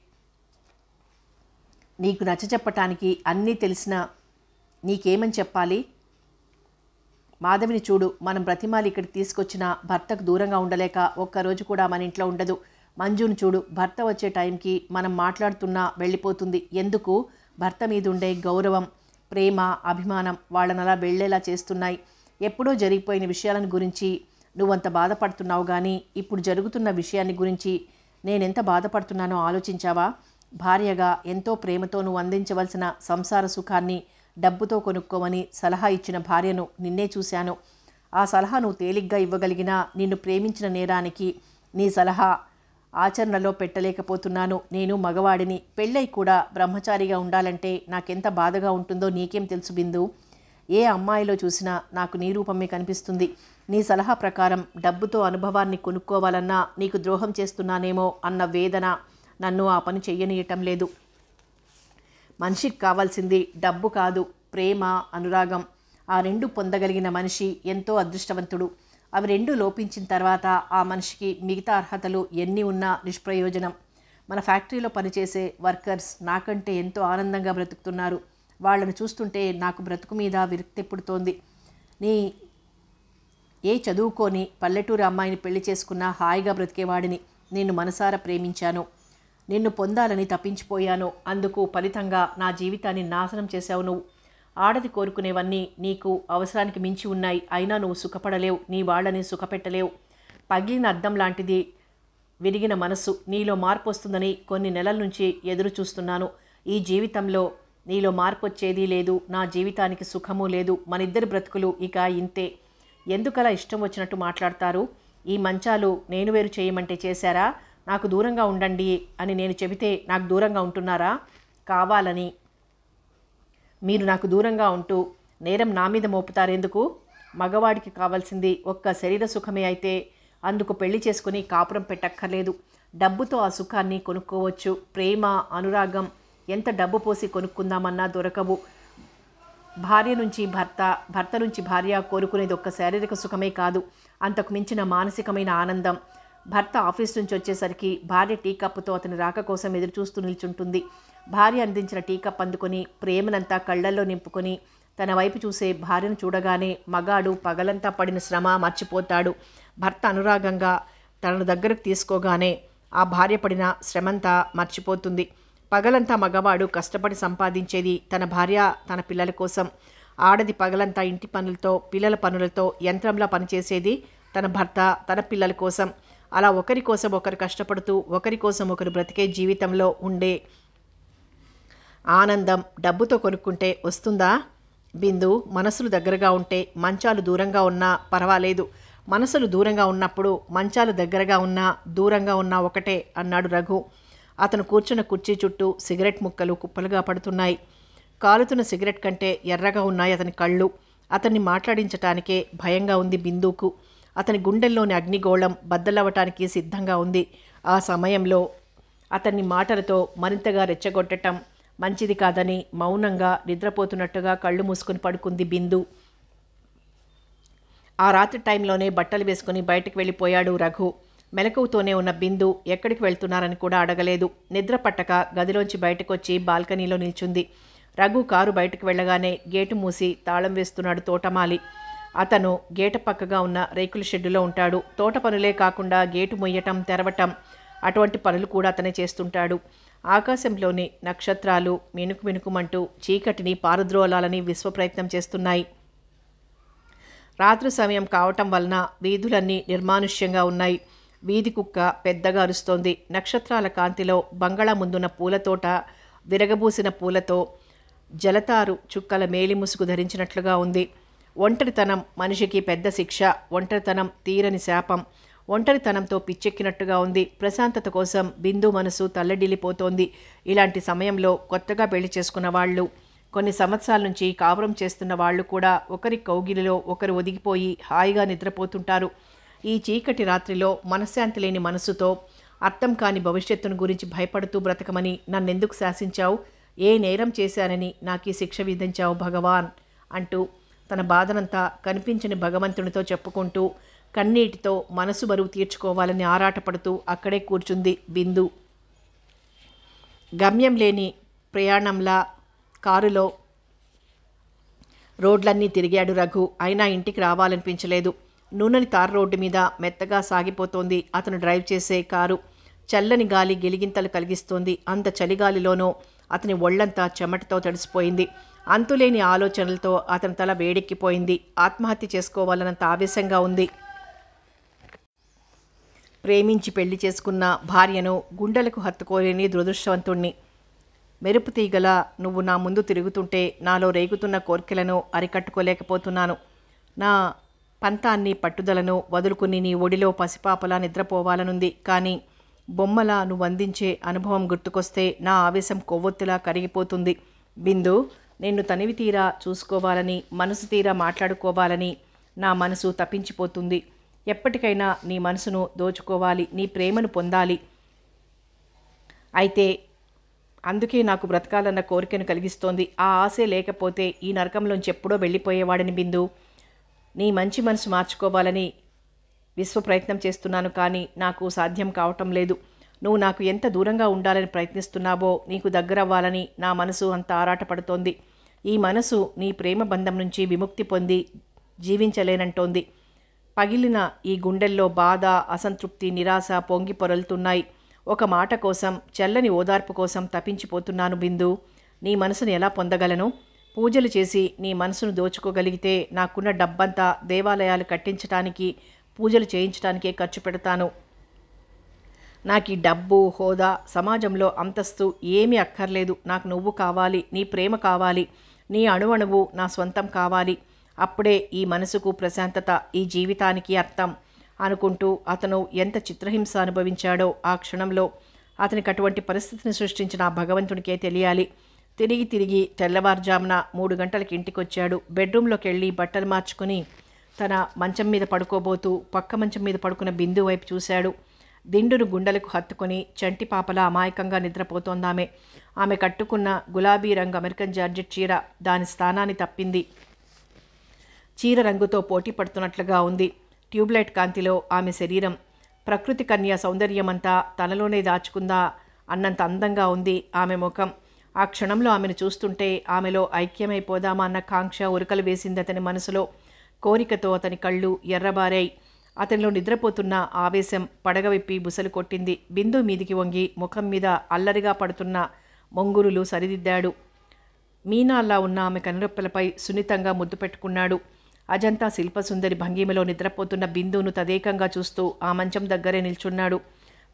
నీకు నచ్చచెప్పటానికి అన్నీ తెలిసినా నీకేమని చెప్పాలి? మాధవిని చూడు, మనం బ్రతిమాలి ఇక్కడికి తీసుకొచ్చిన భర్తకు దూరంగా ఉండలేక ఒక్కరోజు కూడా మన ఇంట్లో ఉండదు. మంజును చూడు, భర్త వచ్చే టైంకి మనం మాట్లాడుతున్నా వెళ్ళిపోతుంది. ఎందుకు? భర్త మీద ఉండే గౌరవం, ప్రేమ, అభిమానం వాళ్ళనలా వెళ్ళేలా చేస్తున్నాయి. ఎప్పుడో జరిగిపోయిన విషయాలను గురించి నువ్వంత బాధపడుతున్నావు కానీ ఇప్పుడు జరుగుతున్న విషయాన్ని గురించి నేనెంత బాధపడుతున్నానో ఆలోచించావా? భార్యగా ఎంతో ప్రేమతో నువ్వు అందించవలసిన సంసార సుఖాన్ని డబ్బుతో కొనుక్కోమని సలహా ఇచ్చిన భార్యను నిన్నే చూశాను. ఆ సలహా నువ్వు తేలిగ్గా ఇవ్వగలిగినా నిన్ను ప్రేమించిన నేరానికి నీ సలహా ఆచరణలో పెట్టలేకపోతున్నాను. నేను మగవాడిని, పెళ్ళై కూడా బ్రహ్మచారిగా ఉండాలంటే నాకెంత బాధగా ఉంటుందో నీకేం తెలుసు బిందు? ఏ అమ్మాయిలో చూసినా నాకు నీ రూపమే కనిపిస్తుంది. నీ సలహా ప్రకారం డబ్బుతో అనుభవాన్ని కొనుక్కోవాలన్నా నీకు ద్రోహం చేస్తున్నానేమో అన్న వేదన నన్ను ఆ పని చెయ్యనీయటం లేదు. మనిషికి కావాల్సింది డబ్బు కాదు, ప్రేమ, అనురాగం. ఆ రెండు పొందగలిగిన మనిషి ఎంతో అదృష్టవంతుడు. అవి రెండు లోపించిన తర్వాత ఆ మనిషికి మిగతా అర్హతలు ఎన్ని ఉన్నా నిష్ప్రయోజనం. మన ఫ్యాక్టరీలో పనిచేసే వర్కర్స్ నాకంటే ఎంతో ఆనందంగా బ్రతుకుతున్నారు. వాళ్ళను చూస్తుంటే నాకు బ్రతుకు మీద విరక్తి పుడుతోంది. ఏ చదువుకొని పల్లెటూరు అమ్మాయిని పెళ్లి చేసుకున్నా హాయిగా బ్రతికేవాడిని. నిన్ను మనసారా ప్రేమించాను. నిన్ను పొందాలని తప్పించిపోయాను. అందుకు ఫలితంగా నా జీవితాన్ని నాశనం చేశావు నువ్వు. ఆడది కోరుకునేవన్నీ నీకు అవసరానికి మించి ఉన్నాయి. అయినా నువ్వు సుఖపడలేవు, నీ వాళ్ళని సుఖపెట్టలేవు. పగిలిన అద్దం లాంటిది విరిగిన మనసు. నీలో మార్పు వస్తుందని కొన్ని నెలల నుంచి ఎదురు చూస్తున్నాను. ఈ జీవితంలో నీలో మార్పు వచ్చేది లేదు. నా జీవితానికి సుఖము లేదు. మనిద్దరి బ్రతుకులు ఇక ఇంతే. ఎందుకలా ఇష్టం వచ్చినట్టు మాట్లాడతారు? ఈ మంచాలు నేను వేరు చేయమంటే చేశారా? నాకు దూరంగా ఉండండి అని నేను చెబితే నాకు దూరంగా ఉంటున్నారా? కావాలని మీరు నాకు దూరంగా ఉంటూ నేరం నా మీద మోపుతారెందుకు? మగవాడికి కావాల్సింది ఒక్క శరీర సుఖమే అయితే అందుకు పెళ్లి చేసుకుని కాపురం పెట్టక్కర్లేదు. డబ్బుతో ఆ సుఖాన్ని కొనుక్కోవచ్చు. ప్రేమ, అనురాగం ఎంత డబ్బు పోసి కొనుక్కుందామన్నా దొరకవు. భార్య నుంచి భర్త, భర్త నుంచి భార్య కోరుకునేది ఒక్క శారీరక సుఖమే కాదు, అంతకు మించిన మానసికమైన ఆనందం. భర్త ఆఫీస్ నుంచి వచ్చేసరికి భార్య టీ కప్పుతో అతని రాక కోసం ఎదురుచూస్తూ నిల్చుంటుంది. భార్య అందించిన టీ కప్ అందుకొని ప్రేమనంతా కళ్ళల్లో నింపుకొని తన వైపు చూసే భార్యను చూడగానే మగాడు పగలంతా పడిన శ్రమ మర్చిపోతాడు. భర్త అనురాగంగా తనను దగ్గరకు తీసుకోగానే ఆ భార్య పడిన శ్రమంతా మర్చిపోతుంది. పగలంతా మగవాడు కష్టపడి సంపాదించేది తన భార్య, తన పిల్లల కోసం. ఆడది పగలంతా ఇంటి పనులతో, పిల్లల పనులతో యంత్రంలా పనిచేసేది తన భర్త, తన పిల్లల కోసం. అలా ఒకరి కోసం ఒకరు కష్టపడుతూ ఒకరి కోసం ఒకరు బ్రతికే జీవితంలో ఉండే ఆనందం డబ్బుతో కొనుక్కుంటే వస్తుందా? బిందు, మనసులు దగ్గరగా ఉంటే మంచాలు దూరంగా ఉన్నా పర్వాలేదు. మనసులు దూరంగా ఉన్నప్పుడు మంచాలు దగ్గరగా ఉన్నా దూరంగా ఉన్నా ఒకటే అన్నాడు రఘు. అతను కూర్చున్న కుర్చీ చుట్టూ సిగరెట్ ముక్కలు కుప్పలుగా పడుతున్నాయి. కాలుతున్న సిగరెట్ కంటే ఎర్రగా ఉన్నాయి అతని కళ్ళు. అతన్ని మాట్లాడించటానికే భయంగా ఉంది బిందుకు. అతని గుండెల్లోని అగ్నిగోళం బద్దలవ్వటానికి సిద్ధంగా ఉంది. ఆ సమయంలో అతన్ని మాటలతో మరింతగా రెచ్చగొట్టడం మంచిది కాదని మౌనంగా నిద్రపోతున్నట్టుగా కళ్ళు మూసుకొని పడుకుంది బిందు. ఆ రాత్రి టైంలోనే బట్టలు వేసుకుని బయటకు వెళ్ళిపోయాడు రఘు. మెలకువతోనే ఉన్న బిందు ఎక్కడికి వెళ్తున్నారని కూడా అడగలేదు. నిద్ర పట్టక గదిలోంచి బయటకొచ్చి బాల్కనీలో నిల్చుంది. రఘు కారు బయటకు వెళ్ళగానే గేటు మూసి తాళం వేస్తున్నాడు తోటమాలి. అతను గేటు పక్కగా ఉన్న రేకుల షెడ్డులో ఉంటాడు. తోట పనులే కాకుండా గేటు మొయ్యటం, తెరవటం అటువంటి పనులు కూడా అతనే చేస్తుంటాడు. ఆకాశంలోని నక్షత్రాలు మినుకు మినుకుమంటూ చీకటిని పారద్రోలాలని విశ్వప్రయత్నం చేస్తున్నాయి. రాత్రి సమయం కావటం వలన వీధులన్నీ నిర్మానుష్యంగా ఉన్నాయి. వీధి కుక్క పెద్దగా అరుస్తోంది. నక్షత్రాల కాంతిలో బంగళా ముందున్న పూలతోట విరగబూసిన పూలతో జలతారు చుక్కల మేలి ముసుగు ధరించినట్లుగా ఉంది. ఒంటరితనం మనిషికి పెద్ద శిక్ష. ఒంటరితనం తీరని శాపం. ఒంటరితనంతో పిచ్చెక్కినట్టుగా ఉంది. ప్రశాంతత కోసం బిందు మనసు తల్లడిల్లిపోతోంది. ఇలాంటి సమయంలో కొత్తగా పెళ్లి చేసుకున్న వాళ్ళు, కొన్ని సంవత్సరాల నుంచి కాపురం చేస్తున్న వాళ్ళు కూడా ఒకరి కౌగిలిలో ఒకరు ఒదిగిపోయి హాయిగా నిద్రపోతుంటారు. ఈ చీకటి రాత్రిలో మనశ్శాంతి లేని మనసుతో అర్థం కాని భవిష్యత్తును గురించి భయపడుతూ బ్రతకమని నన్నెందుకు శాసించావు? ఏ నేరం చేశానని నాకు ఈ శిక్ష విధించావు భగవాన్ అంటూ తన బాధనంతా కనిపించని భగవంతునితో చెప్పుకుంటూ కన్నీటితో మనసు బరువు తీర్చుకోవాలని ఆరాటపడుతూ అక్కడే కూర్చుంది బిందు. గమ్యం లేని ప్రయాణంలా కారులో రోడ్లన్నీ తిరిగాడు రఘు. అయినా ఇంటికి రావాలనిపించలేదు. నూనెని తార్ రోడ్డు మీద మెత్తగా సాగిపోతోంది అతను డ్రైవ్ చేసే కారు. చల్లని గాలి గిలిగింతలు కలిగిస్తోంది. అంత చలిగాలిలోనూ అతని ఒళ్లంతా చెమటతో తడిసిపోయింది. అంతులేని ఆలోచనలతో అతని తల వేడెక్కిపోయింది. ఆత్మహత్య చేసుకోవాలన్నంత ఆవేశంగా ఉంది. ప్రేమించి పెళ్లి చేసుకున్న భార్యను గుండెలకు హత్తుకోలేని దురదృష్టవంతుణ్ణి. మెరుపు తీగల నువ్వు నా ముందు తిరుగుతుంటే నాలో రేగుతున్న కోర్కెలను అరికట్టుకోలేకపోతున్నాను. నా పంతాన్ని పట్టుదలను వదులుకుని నీ ఒడిలో పసిపాపలా నిద్రపోవాలనుంది. కానీ బొమ్మలా నువ్వు అందించే అనుభవం గుర్తుకొస్తే నా ఆవేశం కొవ్వొత్తులా కరిగిపోతుంది. బిందు, నిన్ను తనివి తీరా చూసుకోవాలని, మనసు తీరా మాట్లాడుకోవాలని నా మనసు తప్పించిపోతుంది. ఎప్పటికైనా నీ మనసును దోచుకోవాలి, నీ ప్రేమను పొందాలి. అయితే అందుకే నాకు బ్రతకాలన్న కోరికను కలిగిస్తోంది. ఆ ఆశే లేకపోతే ఈ నరకంలోంచి ఎప్పుడో వెళ్ళిపోయేవాడిని బిందు. నీ మంచి మనసు మార్చుకోవాలని విశ్వ ప్రయత్నం చేస్తున్నాను, కానీ నాకు సాధ్యం కావటం లేదు. నువ్వు నాకు ఎంత దూరంగా ఉండాలని ప్రయత్నిస్తున్నావో నీకు దగ్గరవ్వాలని నా మనసు అంత ఆరాటపడుతోంది. ఈ మనసు నీ ప్రేమ బంధం నుంచి విముక్తి పొంది జీవించలేనంటోంది. పగిలిన ఈ గుండెల్లో బాధ, అసంతృప్తి, నిరాశ పొంగి పొరలుతున్నాయి. ఒక మాట కోసం, చల్లని ఓదార్పు కోసం తపించిపోతున్నాను బిందు. నీ మనసును ఎలా పొందగలను? పూజలు చేసి నీ మనసును దోచుకోగలిగితే నాకున్న డబ్బంతా దేవాలయాలు కట్టించటానికి, పూజలు చేయించడానికే ఖర్చు పెడతాను. నాకు ఈ డబ్బు, హోదా, సమాజంలో అంతస్తు ఏమీ అక్కర్లేదు. నాకు నువ్వు కావాలి, నీ ప్రేమ కావాలి, నీ అణువణువు నా స్వంతం కావాలి. అప్పుడే ఈ మనసుకు ప్రశాంతత, ఈ జీవితానికి అర్థం అనుకుంటూ అతను ఎంత చిత్రహింస అనుభవించాడో ఆ క్షణంలో. అతనికి అటువంటి పరిస్థితిని సృష్టించిన ఆ భగవంతునికే తెలియాలి. తిరిగి తెల్లవారుజామున 3 గంటలకి ఇంటికొచ్చాడు. బెడ్రూమ్లోకి వెళ్ళి బట్టలు మార్చుకుని తన మంచం మీద పడుకోబోతూ పక్క మంచం మీద పడుకున్న బిందు వైపు చూశాడు. దిండును గుండెలకు హత్తుకొని చంటి పాపలా అమాయకంగా నిద్రపోతోందామె. ఆమె కట్టుకున్న గులాబీ రంగు అమెరికన్ జార్జెట్ చీర దాని స్థానాన్ని తప్పింది. చీర రంగుతో పోటీ పడుతున్నట్లుగా ఉంది. ట్యూబ్లైట్ కాంతిలో ఆమె శరీరం ప్రకృతి కన్య సౌందర్యమంతా తనలోనే దాచుకుందా అన్నంత అందంగా ఉంది ఆమె ముఖం. ఆ క్షణంలో ఆమెను చూస్తుంటే ఆమెలో ఐక్యమైపోదామా అన్న కాంక్ష ఉరకలు వేసింది అతని మనసులో. కోరికతో అతని కళ్ళు ఎర్రబారాయి. అతనిలో నిద్రపోతున్న ఆవేశం పడగ విప్పి బుసలు కొట్టింది. బిందు మీదికి వంగి ముఖం మీద అల్లరిగా పడుతున్న మొంగురులు సరిదిద్దాడు. మీనాల్లా ఉన్న ఆమె కనురెప్పలపై సున్నితంగా ముద్దు పెట్టుకున్నాడు. అజంతా శిల్పసుందరి భంగిమలో నిద్రపోతున్న బిందును తదేకంగా చూస్తూ ఆ మంచం దగ్గరే నిల్చున్నాడు.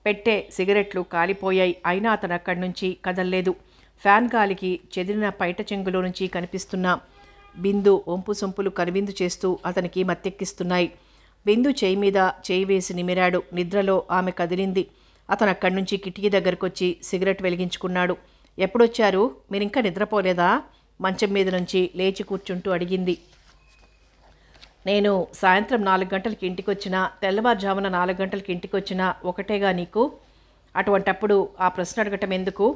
పెట్టే సిగరెట్లు కాలిపోయాయి. అయినా అతను అక్కడి నుంచి కదల్లేదు. ఫ్యాన్ గాలికి చెదిరిన పైట చెంగులో నుంచి కనిపిస్తున్న బిందు ఒంపు సొంపులు కనువిందు చేస్తూ అతనికి మత్తెక్కిస్తున్నాయి. బిందు చేయి మీద చేయి వేసి నిమిరాడు. నిద్రలో ఆమె కదిలింది. అతను అక్కడి నుంచి కిటికీ దగ్గరకొచ్చి సిగరెట్ వెలిగించుకున్నాడు. ఎప్పుడొచ్చారు? మీరింకా నిద్రపోలేదా? మంచం మీద నుంచి లేచి కూర్చుంటూ అడిగింది. నేను సాయంత్రం 4 గంటలకి ఇంటికొచ్చినా, తెల్లవారుజామున 4 గంటలకి ఇంటికొచ్చినా ఒకటేగా నీకు? అటువంటప్పుడు ఆ ప్రశ్న అడగటం ఎందుకు?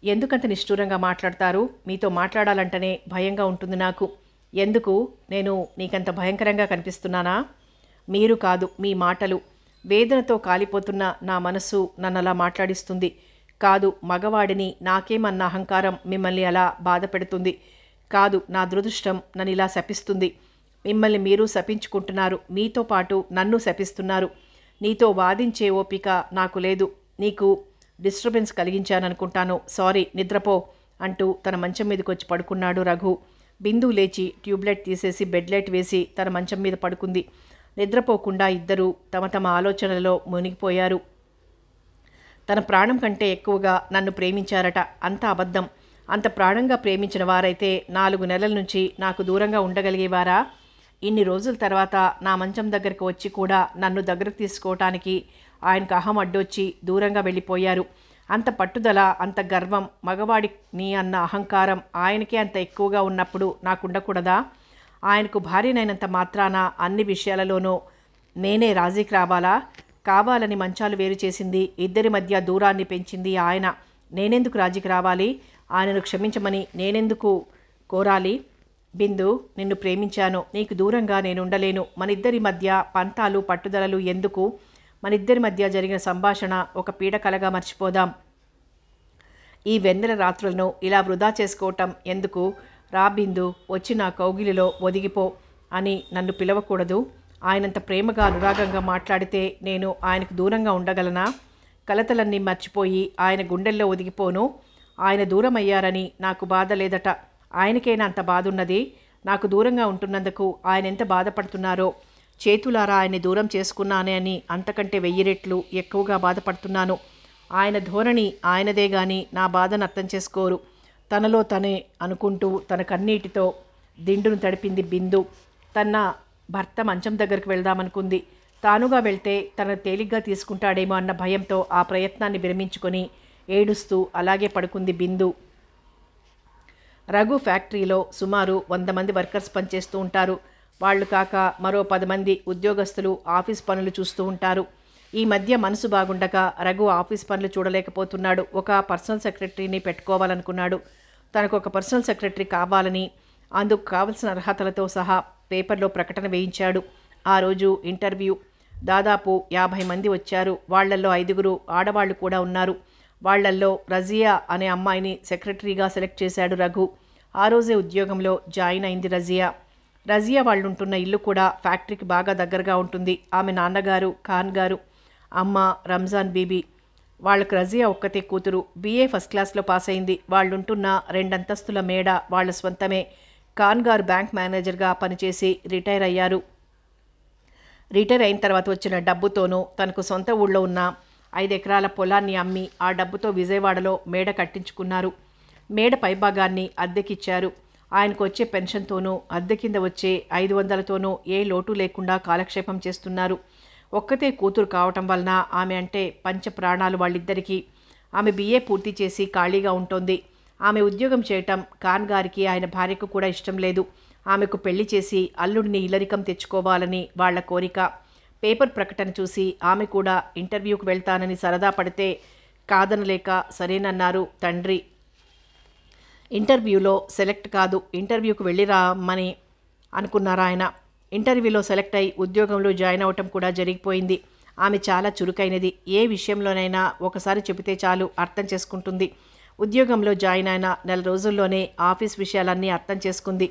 ఎందుకంత నిష్ఠూరంగా మాట్లాడతారు? మీతో మాట్లాడాలంటేనే భయంగా ఉంటుంది నాకు. ఎందుకు? నేను నీకంత భయంకరంగా కనిపిస్తున్నానా? మీరు కాదు, మీ మాటలు. వేదనతో కాలిపోతున్న నా మనసు నన్నలా మాట్లాడిస్తుంది. కాదు, మగవాడిని, నాకేమన్న అహంకారం మిమ్మల్ని అలా బాధ పెడుతుంది. కాదు, నా దురదృష్టం నన్ను ఇలా శపిస్తుంది. మిమ్మల్ని మీరు శపించుకుంటున్నారు, మీతో పాటు నన్ను శపిస్తున్నారు. నీతో వాదించే ఓపిక నాకు లేదు. నీకు డిస్టర్బెన్స్ కలిగించాననుకుంటాను. సారీ, నిద్రపో అంటూ తన మంచం మీదకి వచ్చి పడుకున్నాడు రఘు. బిందు లేచి ట్యూబ్లైట్ తీసేసి బెడ్లైట్ వేసి తన మంచం మీద పడుకుంది. నిద్రపోకుండా ఇద్దరూ తమ తమ ఆలోచనలలో మునిగిపోయారు. తన ప్రాణం కంటే ఎక్కువగా నన్ను ప్రేమించారట. అంత అబద్ధం. అంత ప్రాణంగా ప్రేమించిన వారైతే 4 నెలల నుంచి నాకు దూరంగా ఉండగలిగేవారా? ఇన్ని రోజుల తర్వాత నా మంచం దగ్గరకు వచ్చి కూడా నన్ను దగ్గరకు తీసుకోవటానికి ఆయనకు అహం అడ్డొచ్చి దూరంగా వెళ్ళిపోయారు. అంత పట్టుదల, అంత గర్వం, మగవాడిని అన్న అహంకారం ఆయనకే అంత ఎక్కువగా ఉన్నప్పుడు నాకు ఉండకూడదా? ఆయనకు భార్యనైనంత మాత్రాన అన్ని విషయాలలోనూ నేనే రాజీకి రావాలా? కావాలని మంచాలు వేరు చేసింది, ఇద్దరి మధ్య దూరాన్ని పెంచింది ఆయన. నేనెందుకు రాజీకి రావాలి? ఆయనను క్షమించమని నేనెందుకు కోరాలి? బిందు, నిన్ను ప్రేమించాను, నీకు దూరంగా నేనుండలేను. మనిద్దరి మధ్య పంతాలు పట్టుదలలు ఎందుకు? మనిద్దరి మధ్య జరిగిన సంభాషణ ఒక పీడకలగా మర్చిపోదాం. ఈ వెన్నెల రాత్రులను ఇలా వృధా చేసుకోవటం ఎందుకు? రా బిందు, వచ్చి నా కౌగిలిలో ఒదిగిపో అని నన్ను పిలవకూడదు. ఆయనంత ప్రేమగా అనురాగంగా మాట్లాడితే నేను ఆయనకు దూరంగా ఉండగలనా? కలతలన్నీ మర్చిపోయి ఆయన గుండెల్లో ఒదిగిపోను. ఆయన దూరం అయ్యారని నాకు బాధ లేదట. ఆయనకైనా అంత బాధున్నది. నాకు దూరంగా ఉంటున్నందుకు ఆయన ఎంత బాధపడుతున్నారో. చేతులారా ఆయన్ని దూరం చేసుకున్నానే అని అంతకంటే 1000 రెట్లు ఎక్కువగా బాధపడుతున్నాను. ఆయన ధోరణి ఆయనదే గాని నా బాధను అర్థం చేసుకోరు. తనలో తనే అనుకుంటూ తన కన్నీటితో దిండును తడిపింది బిందు. తన భర్త మంచం దగ్గరికి వెళ్దామనుకుంది. తానుగా వెళ్తే తనను తేలిగ్గా తీసుకుంటాడేమో అన్న భయంతో ఆ ప్రయత్నాన్ని విరమించుకొని ఏడుస్తూ అలాగే పడుకుంది బిందు. రఘు ఫ్యాక్టరీలో సుమారు 100 మంది వర్కర్స్ పనిచేస్తూ ఉంటారు. వాళ్ళు కాక మరో 10 మంది ఉద్యోగస్తులు ఆఫీస్ పనులు చూస్తూ ఉంటారు. ఈ మధ్య మనసు బాగుండక రఘు ఆఫీస్ పనులు చూడలేకపోతున్నాడు. ఒక పర్సనల్ సెక్రటరీని పెట్టుకోవాలనుకున్నాడు. తనకు ఒక పర్సనల్ సెక్రటరీ కావాలని, అందుకు కావలసిన అర్హతలతో సహా పేపర్లో ప్రకటన వేయించాడు. ఆ రోజు ఇంటర్వ్యూ. దాదాపు 50 మంది వచ్చారు. వాళ్లల్లో 5 ఆడవాళ్లు కూడా ఉన్నారు. వాళ్లల్లో రజియా అనే అమ్మాయిని సెక్రటరీగా సెలెక్ట్ చేశాడు రఘు. ఆ రోజే ఉద్యోగంలో జాయిన్ అయింది రజియా. రజియా వాళ్ళుంటున్న ఇల్లు కూడా ఫ్యాక్టరీకి బాగా దగ్గరగా ఉంటుంది. ఆమె నాన్నగారు ఖాన్ గారు, అమ్మ రంజాన్ బీబీ. వాళ్ళకు రజియా ఒక్కతే కూతురు. BA ఫస్ట్ క్లాస్లో పాస్ అయింది. వాళ్ళుంటున్న 2 అంతస్తుల మేడ వాళ్ళ స్వంతమే. ఖాన్ గారు బ్యాంక్ మేనేజర్గా పనిచేసి రిటైర్ అయ్యారు. రిటైర్ అయిన తర్వాత వచ్చిన డబ్బుతోనూ తనకు సొంత ఊళ్ళో ఉన్న 5 ఎకరాల పొలాన్ని అమ్మి ఆ డబ్బుతో విజయవాడలో మేడ కట్టించుకున్నారు. మేడ పైభాగాన్ని అద్దెకిచ్చారు. ఆయనకు వచ్చే పెన్షన్తోనూ అద్దె కింద వచ్చే 500తోనూ ఏ లోటు లేకుండా కాలక్షేపం చేస్తున్నారు. ఒక్కతే కూతురు కావటం వలన ఆమె అంటే పంచ ప్రాణాలు వాళ్ళిద్దరికీ. ఆమె BA పూర్తి చేసి ఖాళీగా ఉంటోంది. ఆమె ఉద్యోగం చేయటం ఖాన్ గారికి ఆయన భార్యకు కూడా ఇష్టం లేదు. ఆమెకు పెళ్లి చేసి అల్లుడిని ఇల్లరికం తెచ్చుకోవాలని వాళ్ల కోరిక. పేపర్ ప్రకటన చూసి ఆమె కూడా ఇంటర్వ్యూకి వెళ్తానని సరదా పడితే కాదనలేక సరేనన్నారు తండ్రి. ఇంటర్వ్యూలో సెలెక్ట్ కాదు, ఇంటర్వ్యూకి వెళ్ళి రామని అనుకున్నారు ఆయన. ఇంటర్వ్యూలో సెలెక్ట్ అయి ఉద్యోగంలో జాయిన్ అవటం కూడా జరిగిపోయింది. ఆమె చాలా చురుకైనది. ఏ విషయంలోనైనా ఒకసారి చెబితే చాలు అర్థం చేసుకుంటుంది. ఉద్యోగంలో జాయిన్ అయిన 4 రోజుల్లోనే ఆఫీస్ విషయాలన్నీ అర్థం చేసుకుంది.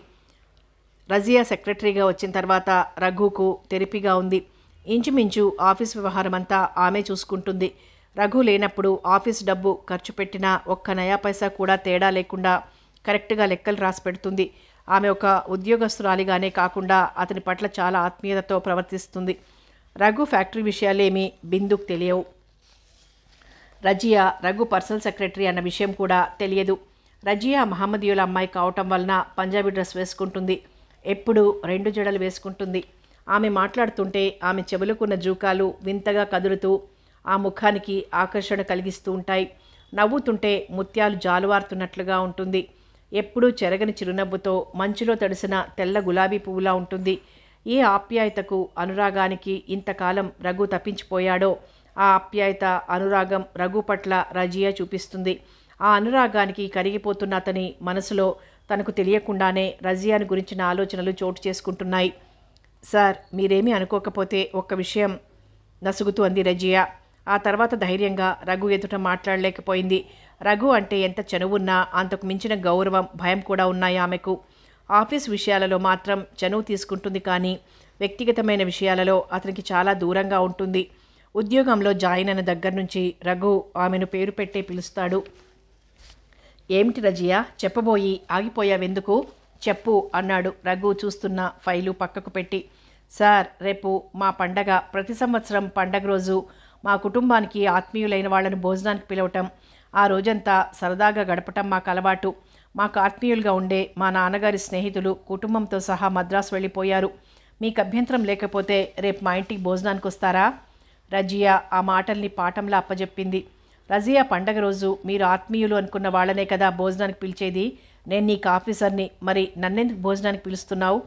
రజియా సెక్రటరీగా వచ్చిన తర్వాత రఘుకు తెరిపిగా ఉంది. ఇంచుమించు ఆఫీస్ వ్యవహారం అంతా ఆమె చూసుకుంటుంది. రఘు లేనప్పుడు ఆఫీస్ డబ్బు ఖర్చు పెట్టినా ఒక్క నయా పైసా కూడా తేడా లేకుండా కరెక్ట్గా లెక్కలు రాసి పెడుతుంది. ఆమె ఒక ఉద్యోగస్తురాలిగానే కాకుండా అతని పట్ల చాలా ఆత్మీయతతో ప్రవర్తిస్తుంది. రఘు ఫ్యాక్టరీ విషయాలేమీ బిందుకు తెలియవు. రజియా రఘు పర్సనల్ సెక్రటరీ అన్న విషయం కూడా తెలియదు. రజియా మహమ్మదీయుల అమ్మాయి కావటం వలన పంజాబీ డ్రెస్ వేసుకుంటుంది. ఎప్పుడూ 2 జడలు వేసుకుంటుంది. ఆమె మాట్లాడుతుంటే ఆమె చెవులకున్న జూకాలు వింతగా కదులుతూ ఆ ముఖానికి ఆకర్షణ కలిగిస్తూ ఉంటాయి. నవ్వుతుంటే ముత్యాలు జాలువారుతున్నట్లుగా ఉంటుంది. ఎప్పుడూ చెరగని చిరునవ్వుతో మంచులో తడిసిన తెల్ల గులాబీ పువ్వులా ఉంటుంది. ఏ ఆప్యాయతకు అనురాగానికి ఇంతకాలం రఘు తప్పించిపోయాడో ఆ ఆప్యాయత అనురాగం రఘు పట్ల రజియా చూపిస్తుంది. ఆ అనురాగానికి కరిగిపోతున్న అతని మనసులో తనకు తెలియకుండానే రజియాని గురించిన ఆలోచనలు చోటు చేసుకుంటున్నాయి. సార్, మీరేమీ అనుకోకపోతే ఒక్క విషయం నసుగుతూ అంది రజియా. ఆ తర్వాత ధైర్యంగా రఘు ఎదుట మాట్లాడలేకపోయింది. రఘు అంటే ఎంత చనువున్నా అంతకు మించిన గౌరవం, భయం కూడా ఉన్నాయి ఆమెకు. ఆఫీస్ విషయాలలో మాత్రం చనువు తీసుకుంటుంది, కానీ వ్యక్తిగతమైన విషయాలలో అతనికి చాలా దూరంగా ఉంటుంది. ఉద్యోగంలో జాయిన్ అయిన దగ్గర నుంచి రఘు ఆమెను పేరు పెట్టే పిలుస్తాడు. ఏమిటి రజియా, చెప్పబోయి ఆగిపోయావెందుకు? చెప్పు అన్నాడు రఘు చూస్తున్న ఫైలు పక్కకు పెట్టి. సార్, రేపు మా పండగ. ప్రతి సంవత్సరం పండగ రోజు మా కుటుంబానికి ఆత్మీయులైన వాళ్ళను భోజనానికి పిలవటం, ఆ రోజంతా సరదాగా గడపటం మాకు అలవాటు. మాకు ఆత్మీయులుగా ఉండే మా నాన్నగారి స్నేహితులు కుటుంబంతో సహా మద్రాసు వెళ్ళిపోయారు. మీకు అభ్యంతరం లేకపోతే రేపు మా ఇంటికి భోజనానికి వస్తారా? రజియా ఆ మాటల్ని పాఠంలా అప్పజెప్పింది. రజియా, పండగ రోజు మీరు ఆత్మీయులు అనుకున్న వాళ్ళనే కదా భోజనానికి పిలిచేది. నేను నీకు ఆఫీసర్ని, మరి నన్నెందుకు భోజనానికి పిలుస్తున్నావు?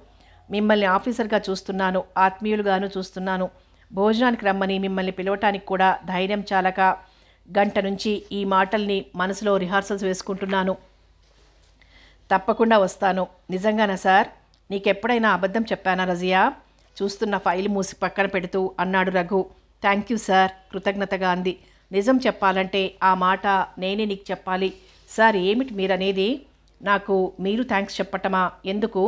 మిమ్మల్ని ఆఫీసర్గా చూస్తున్నాను, ఆత్మీయులుగాను చూస్తున్నాను. భోజనానికి రమ్మని మిమ్మల్ని పిలవటానికి కూడా ధైర్యం చాలక గంట నుంచి ఈ మాటల్ని మనసులో రిహార్సల్స్ వేసుకుంటున్నాను. తప్పకుండా వస్తాను. నిజంగానా సార్? నీకెప్పుడైనా అబద్ధం చెప్పానా రజియా? చూస్తున్న ఫైల్ మూసి పక్కన పెడుతూ అన్నాడు రఘు. థ్యాంక్ యూ సార్, కృతజ్ఞతగా అంది. నిజం చెప్పాలంటే ఆ మాట నేనే నీకు చెప్పాలి. సార్, ఏమిటి మీరనేది? నాకు మీరు థ్యాంక్స్ చెప్పటమా? ఎందుకు?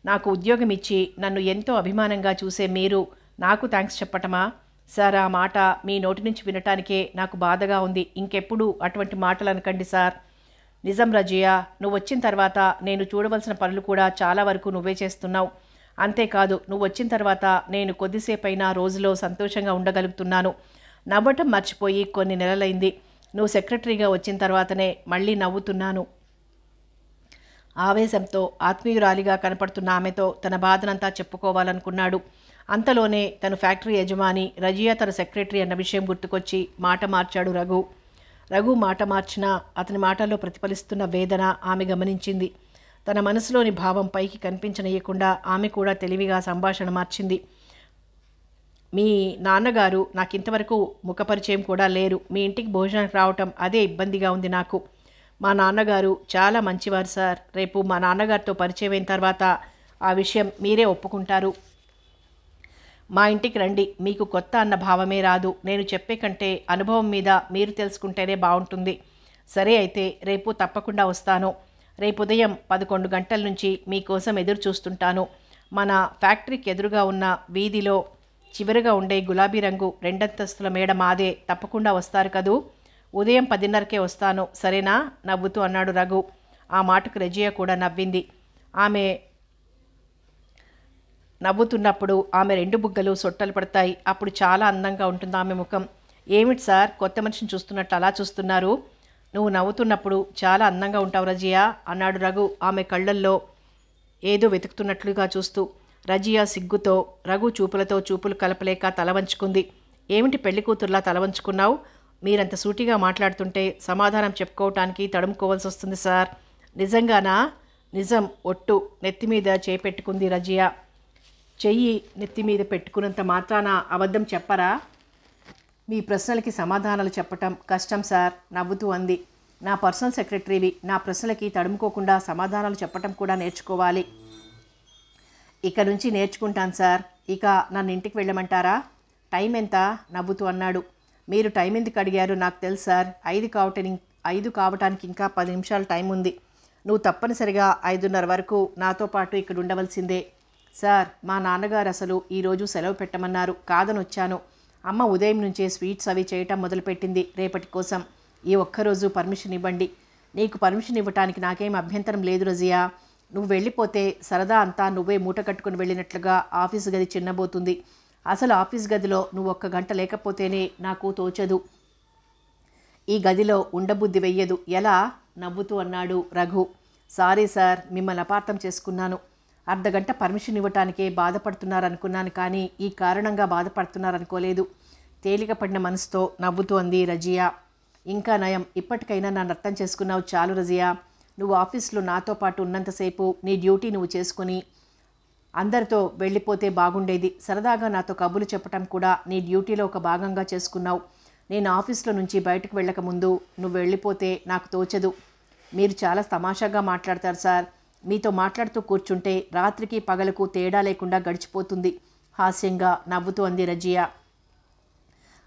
నాకు ఉద్యోగం ఇచ్చి నన్ను ఎంతో అభిమానంగా చూసే మీరు నాకు థ్యాంక్స్ చెప్పటమా? సార్, ఆ మాట మీ నోటి నుంచి వినటానికే నాకు బాధగా ఉంది. ఇంకెప్పుడు అటువంటి మాటలు అనకండి సార్. నిజం రజియా, నువ్వు వచ్చిన తర్వాత నేను చూడవలసిన పనులు కూడా చాలా వరకు నువ్వే చేస్తున్నావు. అంతేకాదు, నువ్వు వచ్చిన తర్వాత నేను కొద్దిసేపైనా రోజులో సంతోషంగా ఉండగలుగుతున్నాను. నవ్వటం మర్చిపోయి కొన్ని నెలలైంది. నువ్వు సెక్రటరీగా వచ్చిన తర్వాతనే మళ్ళీ నవ్వుతున్నాను. ఆవేశంతో ఆత్మీయురాలిగా కనపడుతున్న ఆమెతో తన బాధనంతా చెప్పుకోవాలనుకున్నాడు. అంతలోనే తను ఫ్యాక్టరీ యజమాని, రజియా తన సెక్రటరీ అన్న విషయం గుర్తుకొచ్చి మాట మార్చాడు రఘు. రఘు మాట మార్చినా అతని మాటల్లో ప్రతిఫలిస్తున్న వేదన ఆమె గమనించింది. తన మనసులోని భావం పైకి కనిపించనీయకుండా ఆమె కూడా తెలివిగా సంభాషణ మార్చింది. మీ నాన్నగారు నాకింతవరకు ముఖపరిచయం కూడా లేరు. మీ ఇంటికి భోజనానికి రావటం అదే ఇబ్బందిగా ఉంది నాకు. మా నాన్నగారు చాలా మంచివారు సార్. రేపు మా నాన్నగారితో పరిచయం అయిన తర్వాత ఆ విషయం మీరే ఒప్పుకుంటారు. మా ఇంటికి రండి. మీకు కొత్త అన్న భావమే రాదు. నేను చెప్పే కంటే అనుభవం మీద మీరు తెలుసుకుంటేనే బాగుంటుంది. సరే, అయితే రేపు తప్పకుండా వస్తాను. రేపు ఉదయం 11 గంటల నుంచి మీకోసం ఎదురు చూస్తుంటాను. మన ఫ్యాక్టరీకి ఎదురుగా ఉన్న వీధిలో చివరిగా ఉండే గులాబీ రంగు 2 అంతస్తుల మేడ మాదే. తప్పకుండా వస్తారు కదూ? ఉదయం 10:30కే వస్తాను, సరేనా? నవ్వుతూ అన్నాడు రఘు. ఆ మాటకు రజియా కూడా నవ్వింది. ఆమె నవ్వుతున్నప్పుడు ఆమె 2 బుగ్గలు సొట్టలు పడతాయి. అప్పుడు చాలా అందంగా ఉంటుంది ఆమె ముఖం. ఏమిటి సార్, కొత్త మనిషిని చూస్తున్నట్టు అలా చూస్తున్నారు? నువ్వు నవ్వుతున్నప్పుడు చాలా అందంగా ఉంటావు రజియా, అన్నాడు రఘు ఆమె కళ్ళల్లో ఏదో వెతుకుతున్నట్లుగా చూస్తూ. రజియా సిగ్గుతో రఘు చూపులతో చూపులు కలపలేక తల వంచుకుంది. ఏమిటి పెళ్లి కూతుర్లా తల వంచుకున్నావు? మీరంత సూటిగా మాట్లాడుతుంటే సమాధానం చెప్పుకోవటానికి తడుముకోవాల్సి వస్తుంది సార్. నిజంగానా? నిజం, ఒట్టు. నెత్తిమీద చేపెట్టుకుంది రజియా. చెయ్యి నెత్తి మీద పెట్టుకున్నంత మాత్రాన అబద్ధం చెప్పరా? మీ ప్రశ్నలకి సమాధానాలు చెప్పటం కష్టం సార్, నవ్వుతూ అంది. నా పర్సనల్ సెక్రటరీవి. నా ప్రశ్నలకి తడుముకోకుండా సమాధానాలు చెప్పటం కూడా నేర్చుకోవాలి. ఇక నుంచి నేర్చుకుంటాను సార్. ఇక నన్ను ఇంటికి వెళ్ళమంటారా? టైం ఎంత? నవ్వుతూ అన్నాడు. మీరు టైం ఎందుకు అడిగారు నాకు తెలుసు సార్. 5 కావటానికి ఇంకా 10 నిమిషాలు టైం ఉంది. నువ్వు తప్పనిసరిగా 5:30 వరకు నాతో పాటు ఇక్కడ ఉండవలసిందే. సార్, మా నాన్నగారు అసలు ఈరోజు సెలవు పెట్టమన్నారు. కాదని వచ్చాను. అమ్మ ఉదయం నుంచే స్వీట్స్ అవి చేయటం మొదలుపెట్టింది రేపటి కోసం. ఈ ఒక్కరోజు పర్మిషన్ ఇవ్వండి. నీకు పర్మిషన్ ఇవ్వటానికి నాకేం అభ్యంతరం లేదు రజియా. నువ్వు వెళ్ళిపోతే సరదా అంతా నువ్వే మూట కట్టుకుని వెళ్ళినట్లుగా ఆఫీసు గది చిన్నబోతుంది. అసలు ఆఫీస్ గదిలో నువ్వు 1 గంట లేకపోతేనే నాకు తోచదు. ఈ గదిలో ఉండబుద్ధి వెయ్యదు. ఎలా? నవ్వుతూ అన్నాడు రఘు. సారీ సార్, మిమ్మల్ని అపార్థం చేసుకున్నాను. అర్ధగంట పర్మిషన్ ఇవ్వటానికే బాధపడుతున్నారనుకున్నాను, కానీ ఈ కారణంగా బాధపడుతున్నారనుకోలేదు. తేలికపడిన మనసుతో నవ్వుతూ అంది రజియా. ఇంకా నయం, ఇప్పటికైనా నన్ను అర్థం చేసుకున్నావు. చాలు రజియా. నువ్వు ఆఫీస్లో నాతో పాటు ఉన్నంతసేపు నీ డ్యూటీ నువ్వు చేసుకుని అందరితో వెళ్ళిపోతే బాగుండేది. సరదాగా నాతో కబుర్లు చెప్పటం కూడా నీ డ్యూటీలో ఒక భాగంగా చేసుకున్నావు. నేను ఆఫీస్లో నుంచి బయటకు వెళ్ళకముందు నువ్వు వెళ్ళిపోతే నాకు తోచదు. మీరు చాలా తమాషాగా మాట్లాడతారు సార్. మీతో మాట్లాడుతూ కూర్చుంటే రాత్రికి పగలకు తేడా లేకుండా గడిచిపోతుంది. హాస్యంగా నవ్వుతూ అంది రజియా.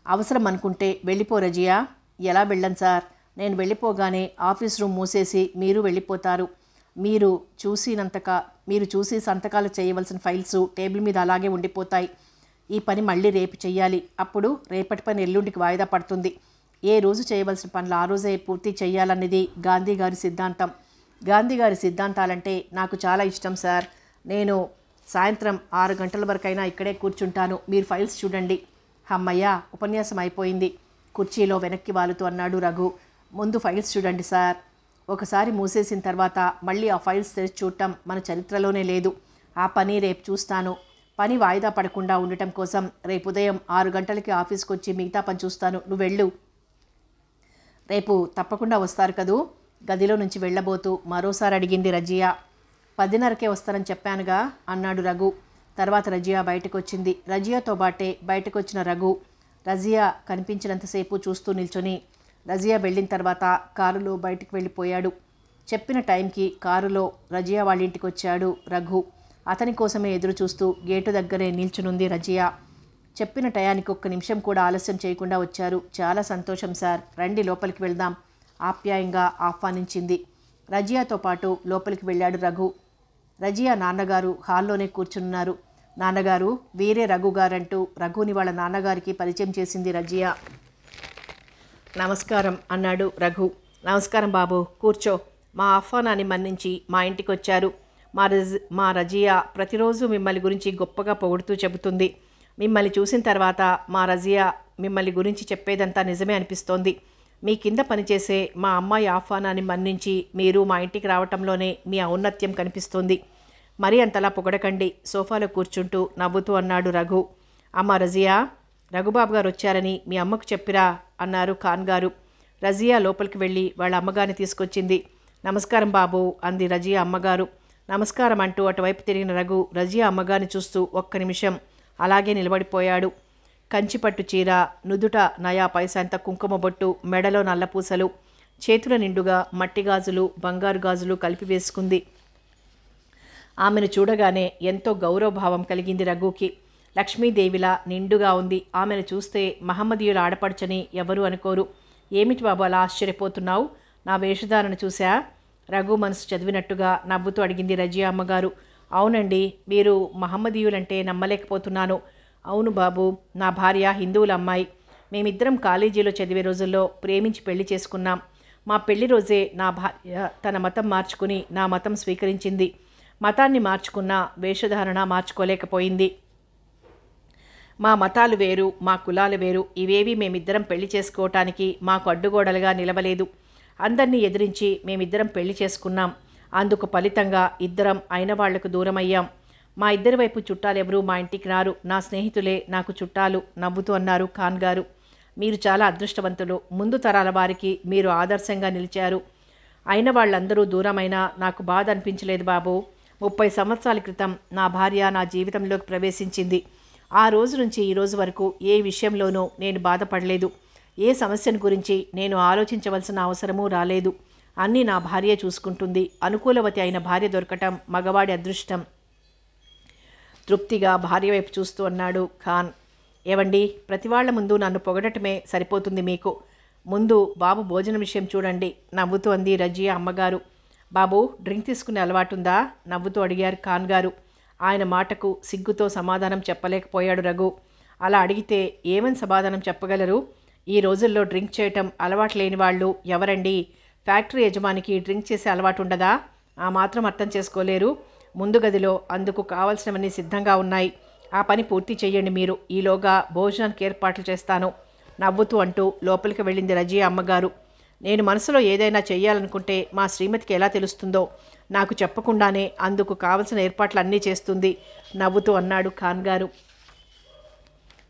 అవసరం అనుకుంటే వెళ్ళిపో రజియా. ఎలా వెళ్ళను సార్? నేను వెళ్ళిపోగానే ఆఫీస్ రూమ్ మూసేసి మీరు వెళ్ళిపోతారు. మీరు చూసి సంతకాలు చేయవలసిన ఫైల్స్ టేబుల్ మీద అలాగే ఉండిపోతాయి. ఈ పని మళ్ళీ రేపు చెయ్యాలి. అప్పుడు రేపటి పని ఎల్లుండికి వాయిదా పడుతుంది. ఏ రోజు చేయవలసిన పనులు ఆ రోజే పూర్తి చేయాలన్నది గాంధీ గారి సిద్ధాంతం. గాంధీ గారి సిద్ధాంతాలంటే నాకు చాలా ఇష్టం సార్. నేను సాయంత్రం 6 గంటల వరకైనా ఇక్కడే కూర్చుంటాను. మీరు ఫైల్స్ చూడండి. అమ్మయ్య, ఉపన్యాసం అయిపోయింది. కుర్చీలో వెనక్కి వాలుతూ అన్నాడు రఘు. ముందు ఫైల్స్ చూడండి సార్. ఒకసారి మూసేసిన తర్వాత మళ్ళీ ఆ ఫైల్స్ తెరిచి చూడటం మన చరిత్రలోనే లేదు. ఆ పని రేపు చూస్తాను. పని వాయిదా పడకుండా ఉండటం కోసం రేపు ఉదయం 6 గంటలకి ఆఫీస్కి వచ్చి మిగతా పని చూస్తాను, నువ్వు వెళ్ళు. రేపు తప్పకుండా వస్తారు కదూ? గదిలో నుంచి వెళ్ళబోతూ మరోసారి అడిగింది రజియా. 10:30కే వస్తానని చెప్పానుగా అన్నాడు రఘు. తర్వాత రజియా బయటకు వచ్చింది. రజియాతో బాటే బయటకు వచ్చిన రఘు రజియా కనిపించినంతసేపు చూస్తూ నిల్చొని రజియా వెళ్ళిన తర్వాత కారులో బయటకు వెళ్ళిపోయాడు. చెప్పిన టైంకి కారులో రజియా వాళ్ళ ఇంటికి వచ్చాడు రఘు. అతని కోసమే ఎదురు చూస్తూ గేటు దగ్గరే నిల్చునుంది రజియా. చెప్పిన టయానికి 1 నిమిషం కూడా ఆలస్యం చేయకుండా వచ్చారు. చాలా సంతోషం సార్, రండి లోపలికి వెళ్దాం, ఆప్యాయంగా ఆహ్వానించింది. రజియాతో పాటు లోపలికి వెళ్ళాడు రఘు. రజియా నాన్నగారు హాల్లోనే కూర్చున్నారు. నాన్నగారు, వీరే రఘు గారంటూ రఘుని వాళ్ళ నాన్నగారికి పరిచయం చేసింది రజియా. నమస్కారం అన్నాడు రఘు. నమస్కారం బాబు, కూర్చో. మా ఆహ్వానాన్ని మన్నించి మా ఇంటికి వచ్చారు. మా రజియా ప్రతిరోజు మిమ్మల్ని గురించి గొప్పగా పొగుడుతూ చెబుతుంది. మిమ్మల్ని చూసిన తర్వాత మా రజియా మిమ్మల్ని గురించి చెప్పేదంతా నిజమే అనిపిస్తోంది. మీ కింద పనిచేసే మా అమ్మాయి ఆహ్వానాన్ని మన్నించి మీరు మా ఇంటికి రావటంలోనే మీ ఔన్నత్యం కనిపిస్తోంది. మరీ అంతలా పొగడకండి, సోఫాలో కూర్చుంటూ నవ్వుతూ అన్నాడు రఘు. అమ్మ రజియా, రఘుబాబు గారు వచ్చారని మీ అమ్మకు చెప్పిరా అన్నారు ఖాన్ గారు. రజియా లోపలికి వెళ్ళి వాళ్ళ అమ్మగారిని తీసుకొచ్చింది. నమస్కారం బాబు అంది రజియా అమ్మగారు. నమస్కారం అంటూ అటువైపు తిరిగిన రఘు రజియా అమ్మగారిని చూస్తూ 1 నిమిషం అలాగే నిలబడిపోయాడు. కంచిపట్టు చీర, నుదుట నయా పైసంత కుంకుమ బొట్టు, మెడలో నల్లపూసలు, చేతుల నిండుగా మట్టి గాజులు, బంగారు గాజులు కలిపి వేసుకుంది. ఆమెను చూడగానే ఎంతో గౌరవభావం కలిగింది రఘుకి. లక్ష్మీదేవిలా నిండుగా ఉంది. ఆమెను చూస్తే మహమ్మదీయుల ఆడపడుచని ఎవరూ అనుకోరు. ఏమిటి బాబు అలా ఆశ్చర్యపోతున్నావు? నా వేషధారణ చూసా? రఘు మనసు చదివినట్టుగా నవ్వుతూ అడిగింది రజియా అమ్మగారు. అవునండి, మీరు మహమ్మదీయులంటే నమ్మలేకపోతున్నాను. అవును బాబు, నా భార్య హిందువుల అమ్మాయి. మేమిద్దరం కాలేజీలో చదివే రోజుల్లో ప్రేమించి పెళ్లి చేసుకున్నాం. మా పెళ్లి రోజే నా భార్య తన మతం మార్చుకుని నా మతం స్వీకరించింది. మతాన్ని మార్చుకున్న వేషధారణ మార్చుకోలేకపోయింది. మా మతాలు వేరు, మా కులాలు వేరు, ఇవేవి మేమిద్దరం పెళ్లి చేసుకోవటానికి మాకు అడ్డుగోడలుగా నిలవలేదు. అందరినీ ఎదిరించి మేమిద్దరం పెళ్లి చేసుకున్నాం. అందుకు ఫలితంగా ఇద్దరం అయిన వాళ్లకు దూరమయ్యాం. మా ఇద్దరి వైపు చుట్టాలెవరూ మా ఇంటికి రారు. నా స్నేహితులే నాకు చుట్టాలు నవ్వుతూ అన్నారు ఖాన్ గారు. మీరు చాలా అదృష్టవంతులు. ముందు తరాల వారికి మీరు ఆదర్శంగా నిలిచారు. అయిన వాళ్ళందరూ దూరమైనా నాకు బాధ అనిపించలేదు బాబు. 30 సంవత్సరాల క్రితం నా భార్య నా జీవితంలోకి ప్రవేశించింది. ఆ రోజు నుంచి ఈ రోజు వరకు ఏ విషయంలోనూ నేను బాధపడలేదు. ఏ సమస్యను గురించి నేను ఆలోచించవలసిన అవసరమూ రాలేదు. అన్నీ నా భార్య చూసుకుంటుంది. అనుకూలవతి అయిన భార్య దొరకటం మగవాడి అదృష్టం. తృప్తిగా భార్య వైపు చూస్తూ అన్నాడు ఖాన్. ఏవండి, ప్రతివాళ్ల ముందు నన్ను పొగడటమే సరిపోతుంది మీకు. ముందు బాబు భోజనం విషయం చూడండి నవ్వుతూ అంది రజియా అమ్మగారు. బాబు, డ్రింక్ తీసుకునే అలవాటుందా? నవ్వుతూ అడిగారు ఖాన్ గారు. ఆయన మాటకు సిగ్గుతో సమాధానం చెప్పలేకపోయాడు రఘు. అలా అడిగితే ఏమని సమాధానం చెప్పగలరు? ఈ రోజుల్లో డ్రింక్ చేయటం అలవాటు లేని వాళ్ళు ఎవరండి? ఫ్యాక్టరీ యజమానికి డ్రింక్ చేసే అలవాటు ఉండదా? ఆ మాత్రం అర్థం చేసుకోలేరు? ముందు గదిలో అందుకు కావలసినవన్నీ సిద్ధంగా ఉన్నాయి. ఆ పని పూర్తి చెయ్యండి మీరు. ఈలోగా భోజనానికి ఏర్పాట్లు చేస్తాను నవ్వుతూ అంటూ లోపలికి వెళ్ళింది రజియా అమ్మగారు. నేను మనసులో ఏదైనా చెయ్యాలనుకుంటే మా శ్రీమతికి ఎలా తెలుస్తుందో? నాకు చెప్పకుండానే అందుకు కావలసిన ఏర్పాట్లు అన్నీ చేస్తుంది నవ్వుతూ అన్నాడు ఖాన్ గారు.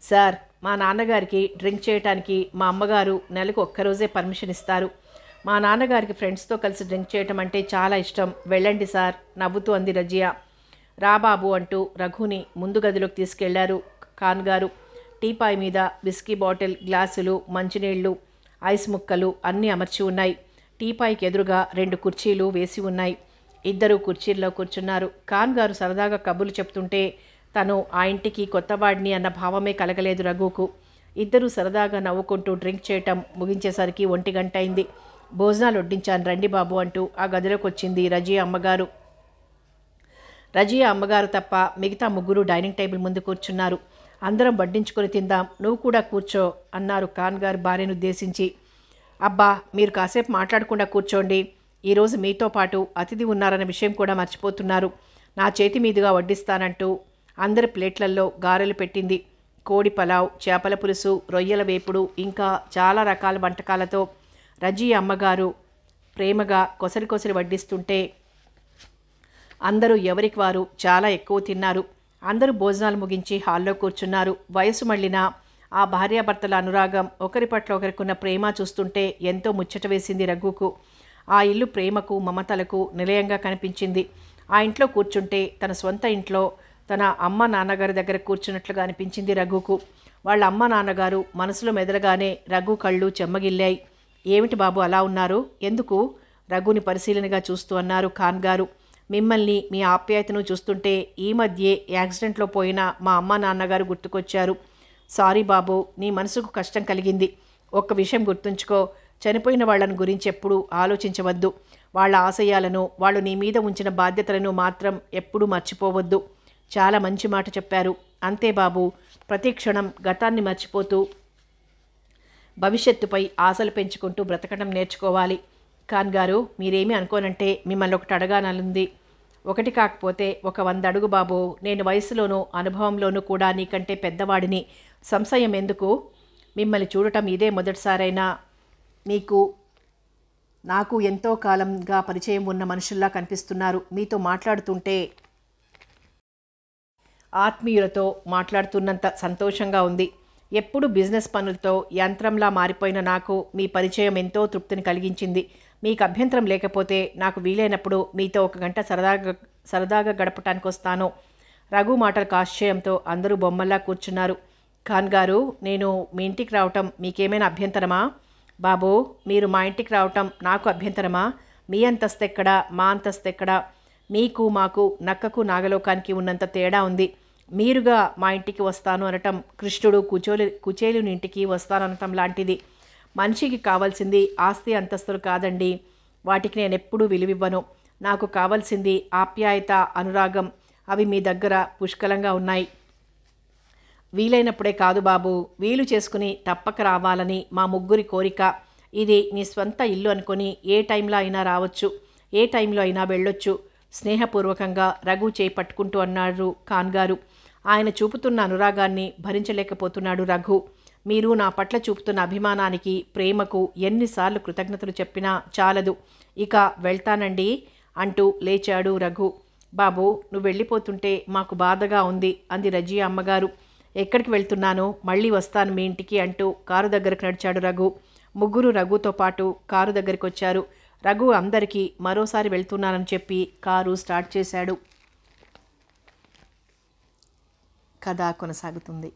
సార్, మా నాన్నగారికి డ్రింక్ చేయటానికి మా అమ్మగారు నెలకు 1 రోజే పర్మిషన్ ఇస్తారు. మా నాన్నగారికి ఫ్రెండ్స్తో కలిసి డ్రింక్ చేయటం అంటే చాలా ఇష్టం. వెళ్ళండి సార్ నవ్వుతూ అంది రజియా. రాబాబు అంటూ రఘుని ముందు గదిలోకి తీసుకెళ్లారు ఖాన్ గారు. టీపాయ్ మీద విస్కీ బాటిల్, గ్లాసులు, మంచినీళ్లు, ఐస్ ముక్కలు అన్నీ అమర్చి ఉన్నాయి. టీపాయ్కి ఎదురుగా 2 కుర్చీలు వేసి ఉన్నాయి. ఇద్దరు కుర్చీల్లో కూర్చున్నారు. ఖాన్ గారు సరదాగా కబుర్లు చెప్తుంటే తను ఆ ఇంటికి కొత్తవాడిని అన్న భావమే కలగలేదు రఘుకు. ఇద్దరూ సరదాగా నవ్వుకుంటూ డ్రింక్ చేయటం ముగించేసరికి 1 గంట అయింది. భోజనాలు వడ్డించాను రండి బాబు అంటూ ఆ గదిలోకి వచ్చింది రజియా అమ్మగారు. రజియా అమ్మగారు తప్ప మిగతా 3 డైనింగ్ టేబుల్ ముందు కూర్చున్నారు. అందరం వడ్డించుకొని తిందాం, నువ్వు కూడా కూర్చో అన్నారు ఖాన్ గారు భార్యను ఉద్దేశించి. అబ్బా, మీరు కాసేపు మాట్లాడకుండా కూర్చోండి. ఈరోజు మీతో పాటు అతిథి ఉన్నారన్న విషయం కూడా మర్చిపోతున్నారు. నా చేతి మీదుగా వడ్డిస్తానంటూ అందరి ప్లేట్లలో గారెలు పెట్టింది. కోడి పలావ్, చేపల పులుసు, రొయ్యల వేపుడు, ఇంకా చాలా రకాల వంటకాలతో రజియా అమ్మగారు ప్రేమగా కొసరి వడ్డిస్తుంటే అందరూ ఎవరికి వారు చాలా ఎక్కువ తిన్నారు. అందరూ భోజనాలు ముగించి హాల్లో కూర్చున్నారు. వయసు మళ్ళిన ఆ భార్యాభర్తల అనురాగం, ఒకరి పట్ల ఒకరికున్న ప్రేమ చూస్తుంటే ఎంతో ముచ్చట వేసింది రఘుకు. ఆ ఇల్లు ప్రేమకు మమతలకు నిలయంగా కనిపించింది. ఆ ఇంట్లో కూర్చుంటే తన సొంత ఇంట్లో తన అమ్మ నాన్నగారి దగ్గర కూర్చున్నట్లుగా అనిపించింది రఘుకు. వాళ్ళ అమ్మ నాన్నగారు మనసులో మెదలగానే రఘు కళ్ళు చెమ్మగిల్లాయి. ఏమిటి బాబు అలా ఉన్నారు, ఎందుకు? రఘుని పరిశీలనగా చూస్తూ అన్నారు ఖాన్ గారు. మిమ్మల్ని, మీ ఆప్యాయతను చూస్తుంటే ఈ మధ్యే యాక్సిడెంట్లో పోయిన మా అమ్మ నాన్నగారు గుర్తుకొచ్చారు. సారీ బాబు, నీ మనసుకు కష్టం కలిగింది. ఒక్క విషయం గుర్తుంచుకో, చనిపోయిన వాళ్ళని గురించి ఎప్పుడూ ఆలోచించవద్దు. వాళ్ళ ఆశయాలను, వాళ్ళు నీ మీద ఉంచిన బాధ్యతలను మాత్రం ఎప్పుడూ మర్చిపోవద్దు. చాలా మంచి మాట చెప్పారు. అంతే బాబు, ప్రతి క్షణం గతాన్ని మర్చిపోతూ భవిష్యత్తుపై ఆశలు పెంచుకుంటూ బ్రతకడం నేర్చుకోవాలి. ఖాన్ గారు, మీరేమీ అనుకోనంటే మిమ్మల్ని ఒకటి అడగాననుంది. ఒకటి కాకపోతే ఒక 100 అడుగు బాబు. నేను వయసులోనూ అనుభవంలోనూ కూడా నీకంటే పెద్దవాడిని. సంశయం ఎందుకు? మిమ్మల్ని చూడటం ఇదే మొదటిసారైనా మీకు నాకు ఎంతో కాలంగా పరిచయం ఉన్న మనుషుల్లా కనిపిస్తున్నారు. మీతో మాట్లాడుతుంటే ఆత్మీయులతో మాట్లాడుతున్నంత సంతోషంగా ఉంది. ఎప్పుడు బిజినెస్ పనులతో యంత్రంలా మారిపోయిన నాకు మీ పరిచయం ఎంతో తృప్తిని కలిగించింది. మీకు అభ్యంతరం లేకపోతే నాకు వీలైనప్పుడు మీతో 1 గంట సరదాగా గడపటానికి వస్తాను. రఘు మాటలకు ఆశ్చర్యంతో అందరూ బొమ్మల్లా కూర్చున్నారు. ఖాన్ గారు, నేను మీ ఇంటికి రావటం మీకేమైనా అభ్యంతరమా? బాబు, మీరు మా ఇంటికి రావటం నాకు అభ్యంతరమా? మీ అంతస్తు ఎక్కడా, మా అంతస్తు ఎక్కడా? మీకు మాకు నక్కకు నాగలోకానికి ఉన్నంత తేడా ఉంది. మీరుగా మా ఇంటికి వస్తాను అనటం కృష్ణుడు కుచేలుని ఇంటికి వస్తాననటం లాంటిది. మనిషికి కావాల్సింది ఆస్తి అంతస్తులు కాదండి. వాటికి నేను ఎప్పుడూ విలువివ్వను. నాకు కావాల్సింది ఆప్యాయత, అనురాగం. అవి మీ దగ్గర పుష్కలంగా ఉన్నాయి. వీలైనప్పుడే కాదు బాబు, వీలు చేసుకుని తప్పక రావాలని మా ముగ్గురి కోరిక. ఇది నీ స్వంత ఇల్లు అనుకొని ఏ టైంలో అయినా రావచ్చు, ఏ టైంలో అయినా వెళ్ళొచ్చు. స్నేహపూర్వకంగా రఘు చేయి పట్టుకుంటూ అన్నారు ఖాన్ గారు. ఆయన చూపుతున్న అనురాగాన్ని భరించలేకపోతున్నాడు రఘు. మీరు నా పట్ల చూపుతున్న అభిమానానికి, ప్రేమకు ఎన్నిసార్లు కృతజ్ఞతలు చెప్పినా చాలదు. ఇక వెళ్తానండి అంటూ లేచాడు రఘు. బాబు, నువ్వు వెళ్ళిపోతుంటే మాకు బాధగా ఉంది అంది రజియా అమ్మగారు. ఎక్కడికి వెళ్తున్నాను, మళ్ళీ వస్తాను మీ ఇంటికి అంటూ కారు దగ్గరకు నడిచాడు రఘు. ముగ్గురు రఘుతో పాటు కారు దగ్గరికి వచ్చారు. రఘు అందరికీ మరోసారి వెళ్తున్నానని చెప్పి కారు స్టార్ట్ చేశాడు. కథ కొనసాగుతుంది.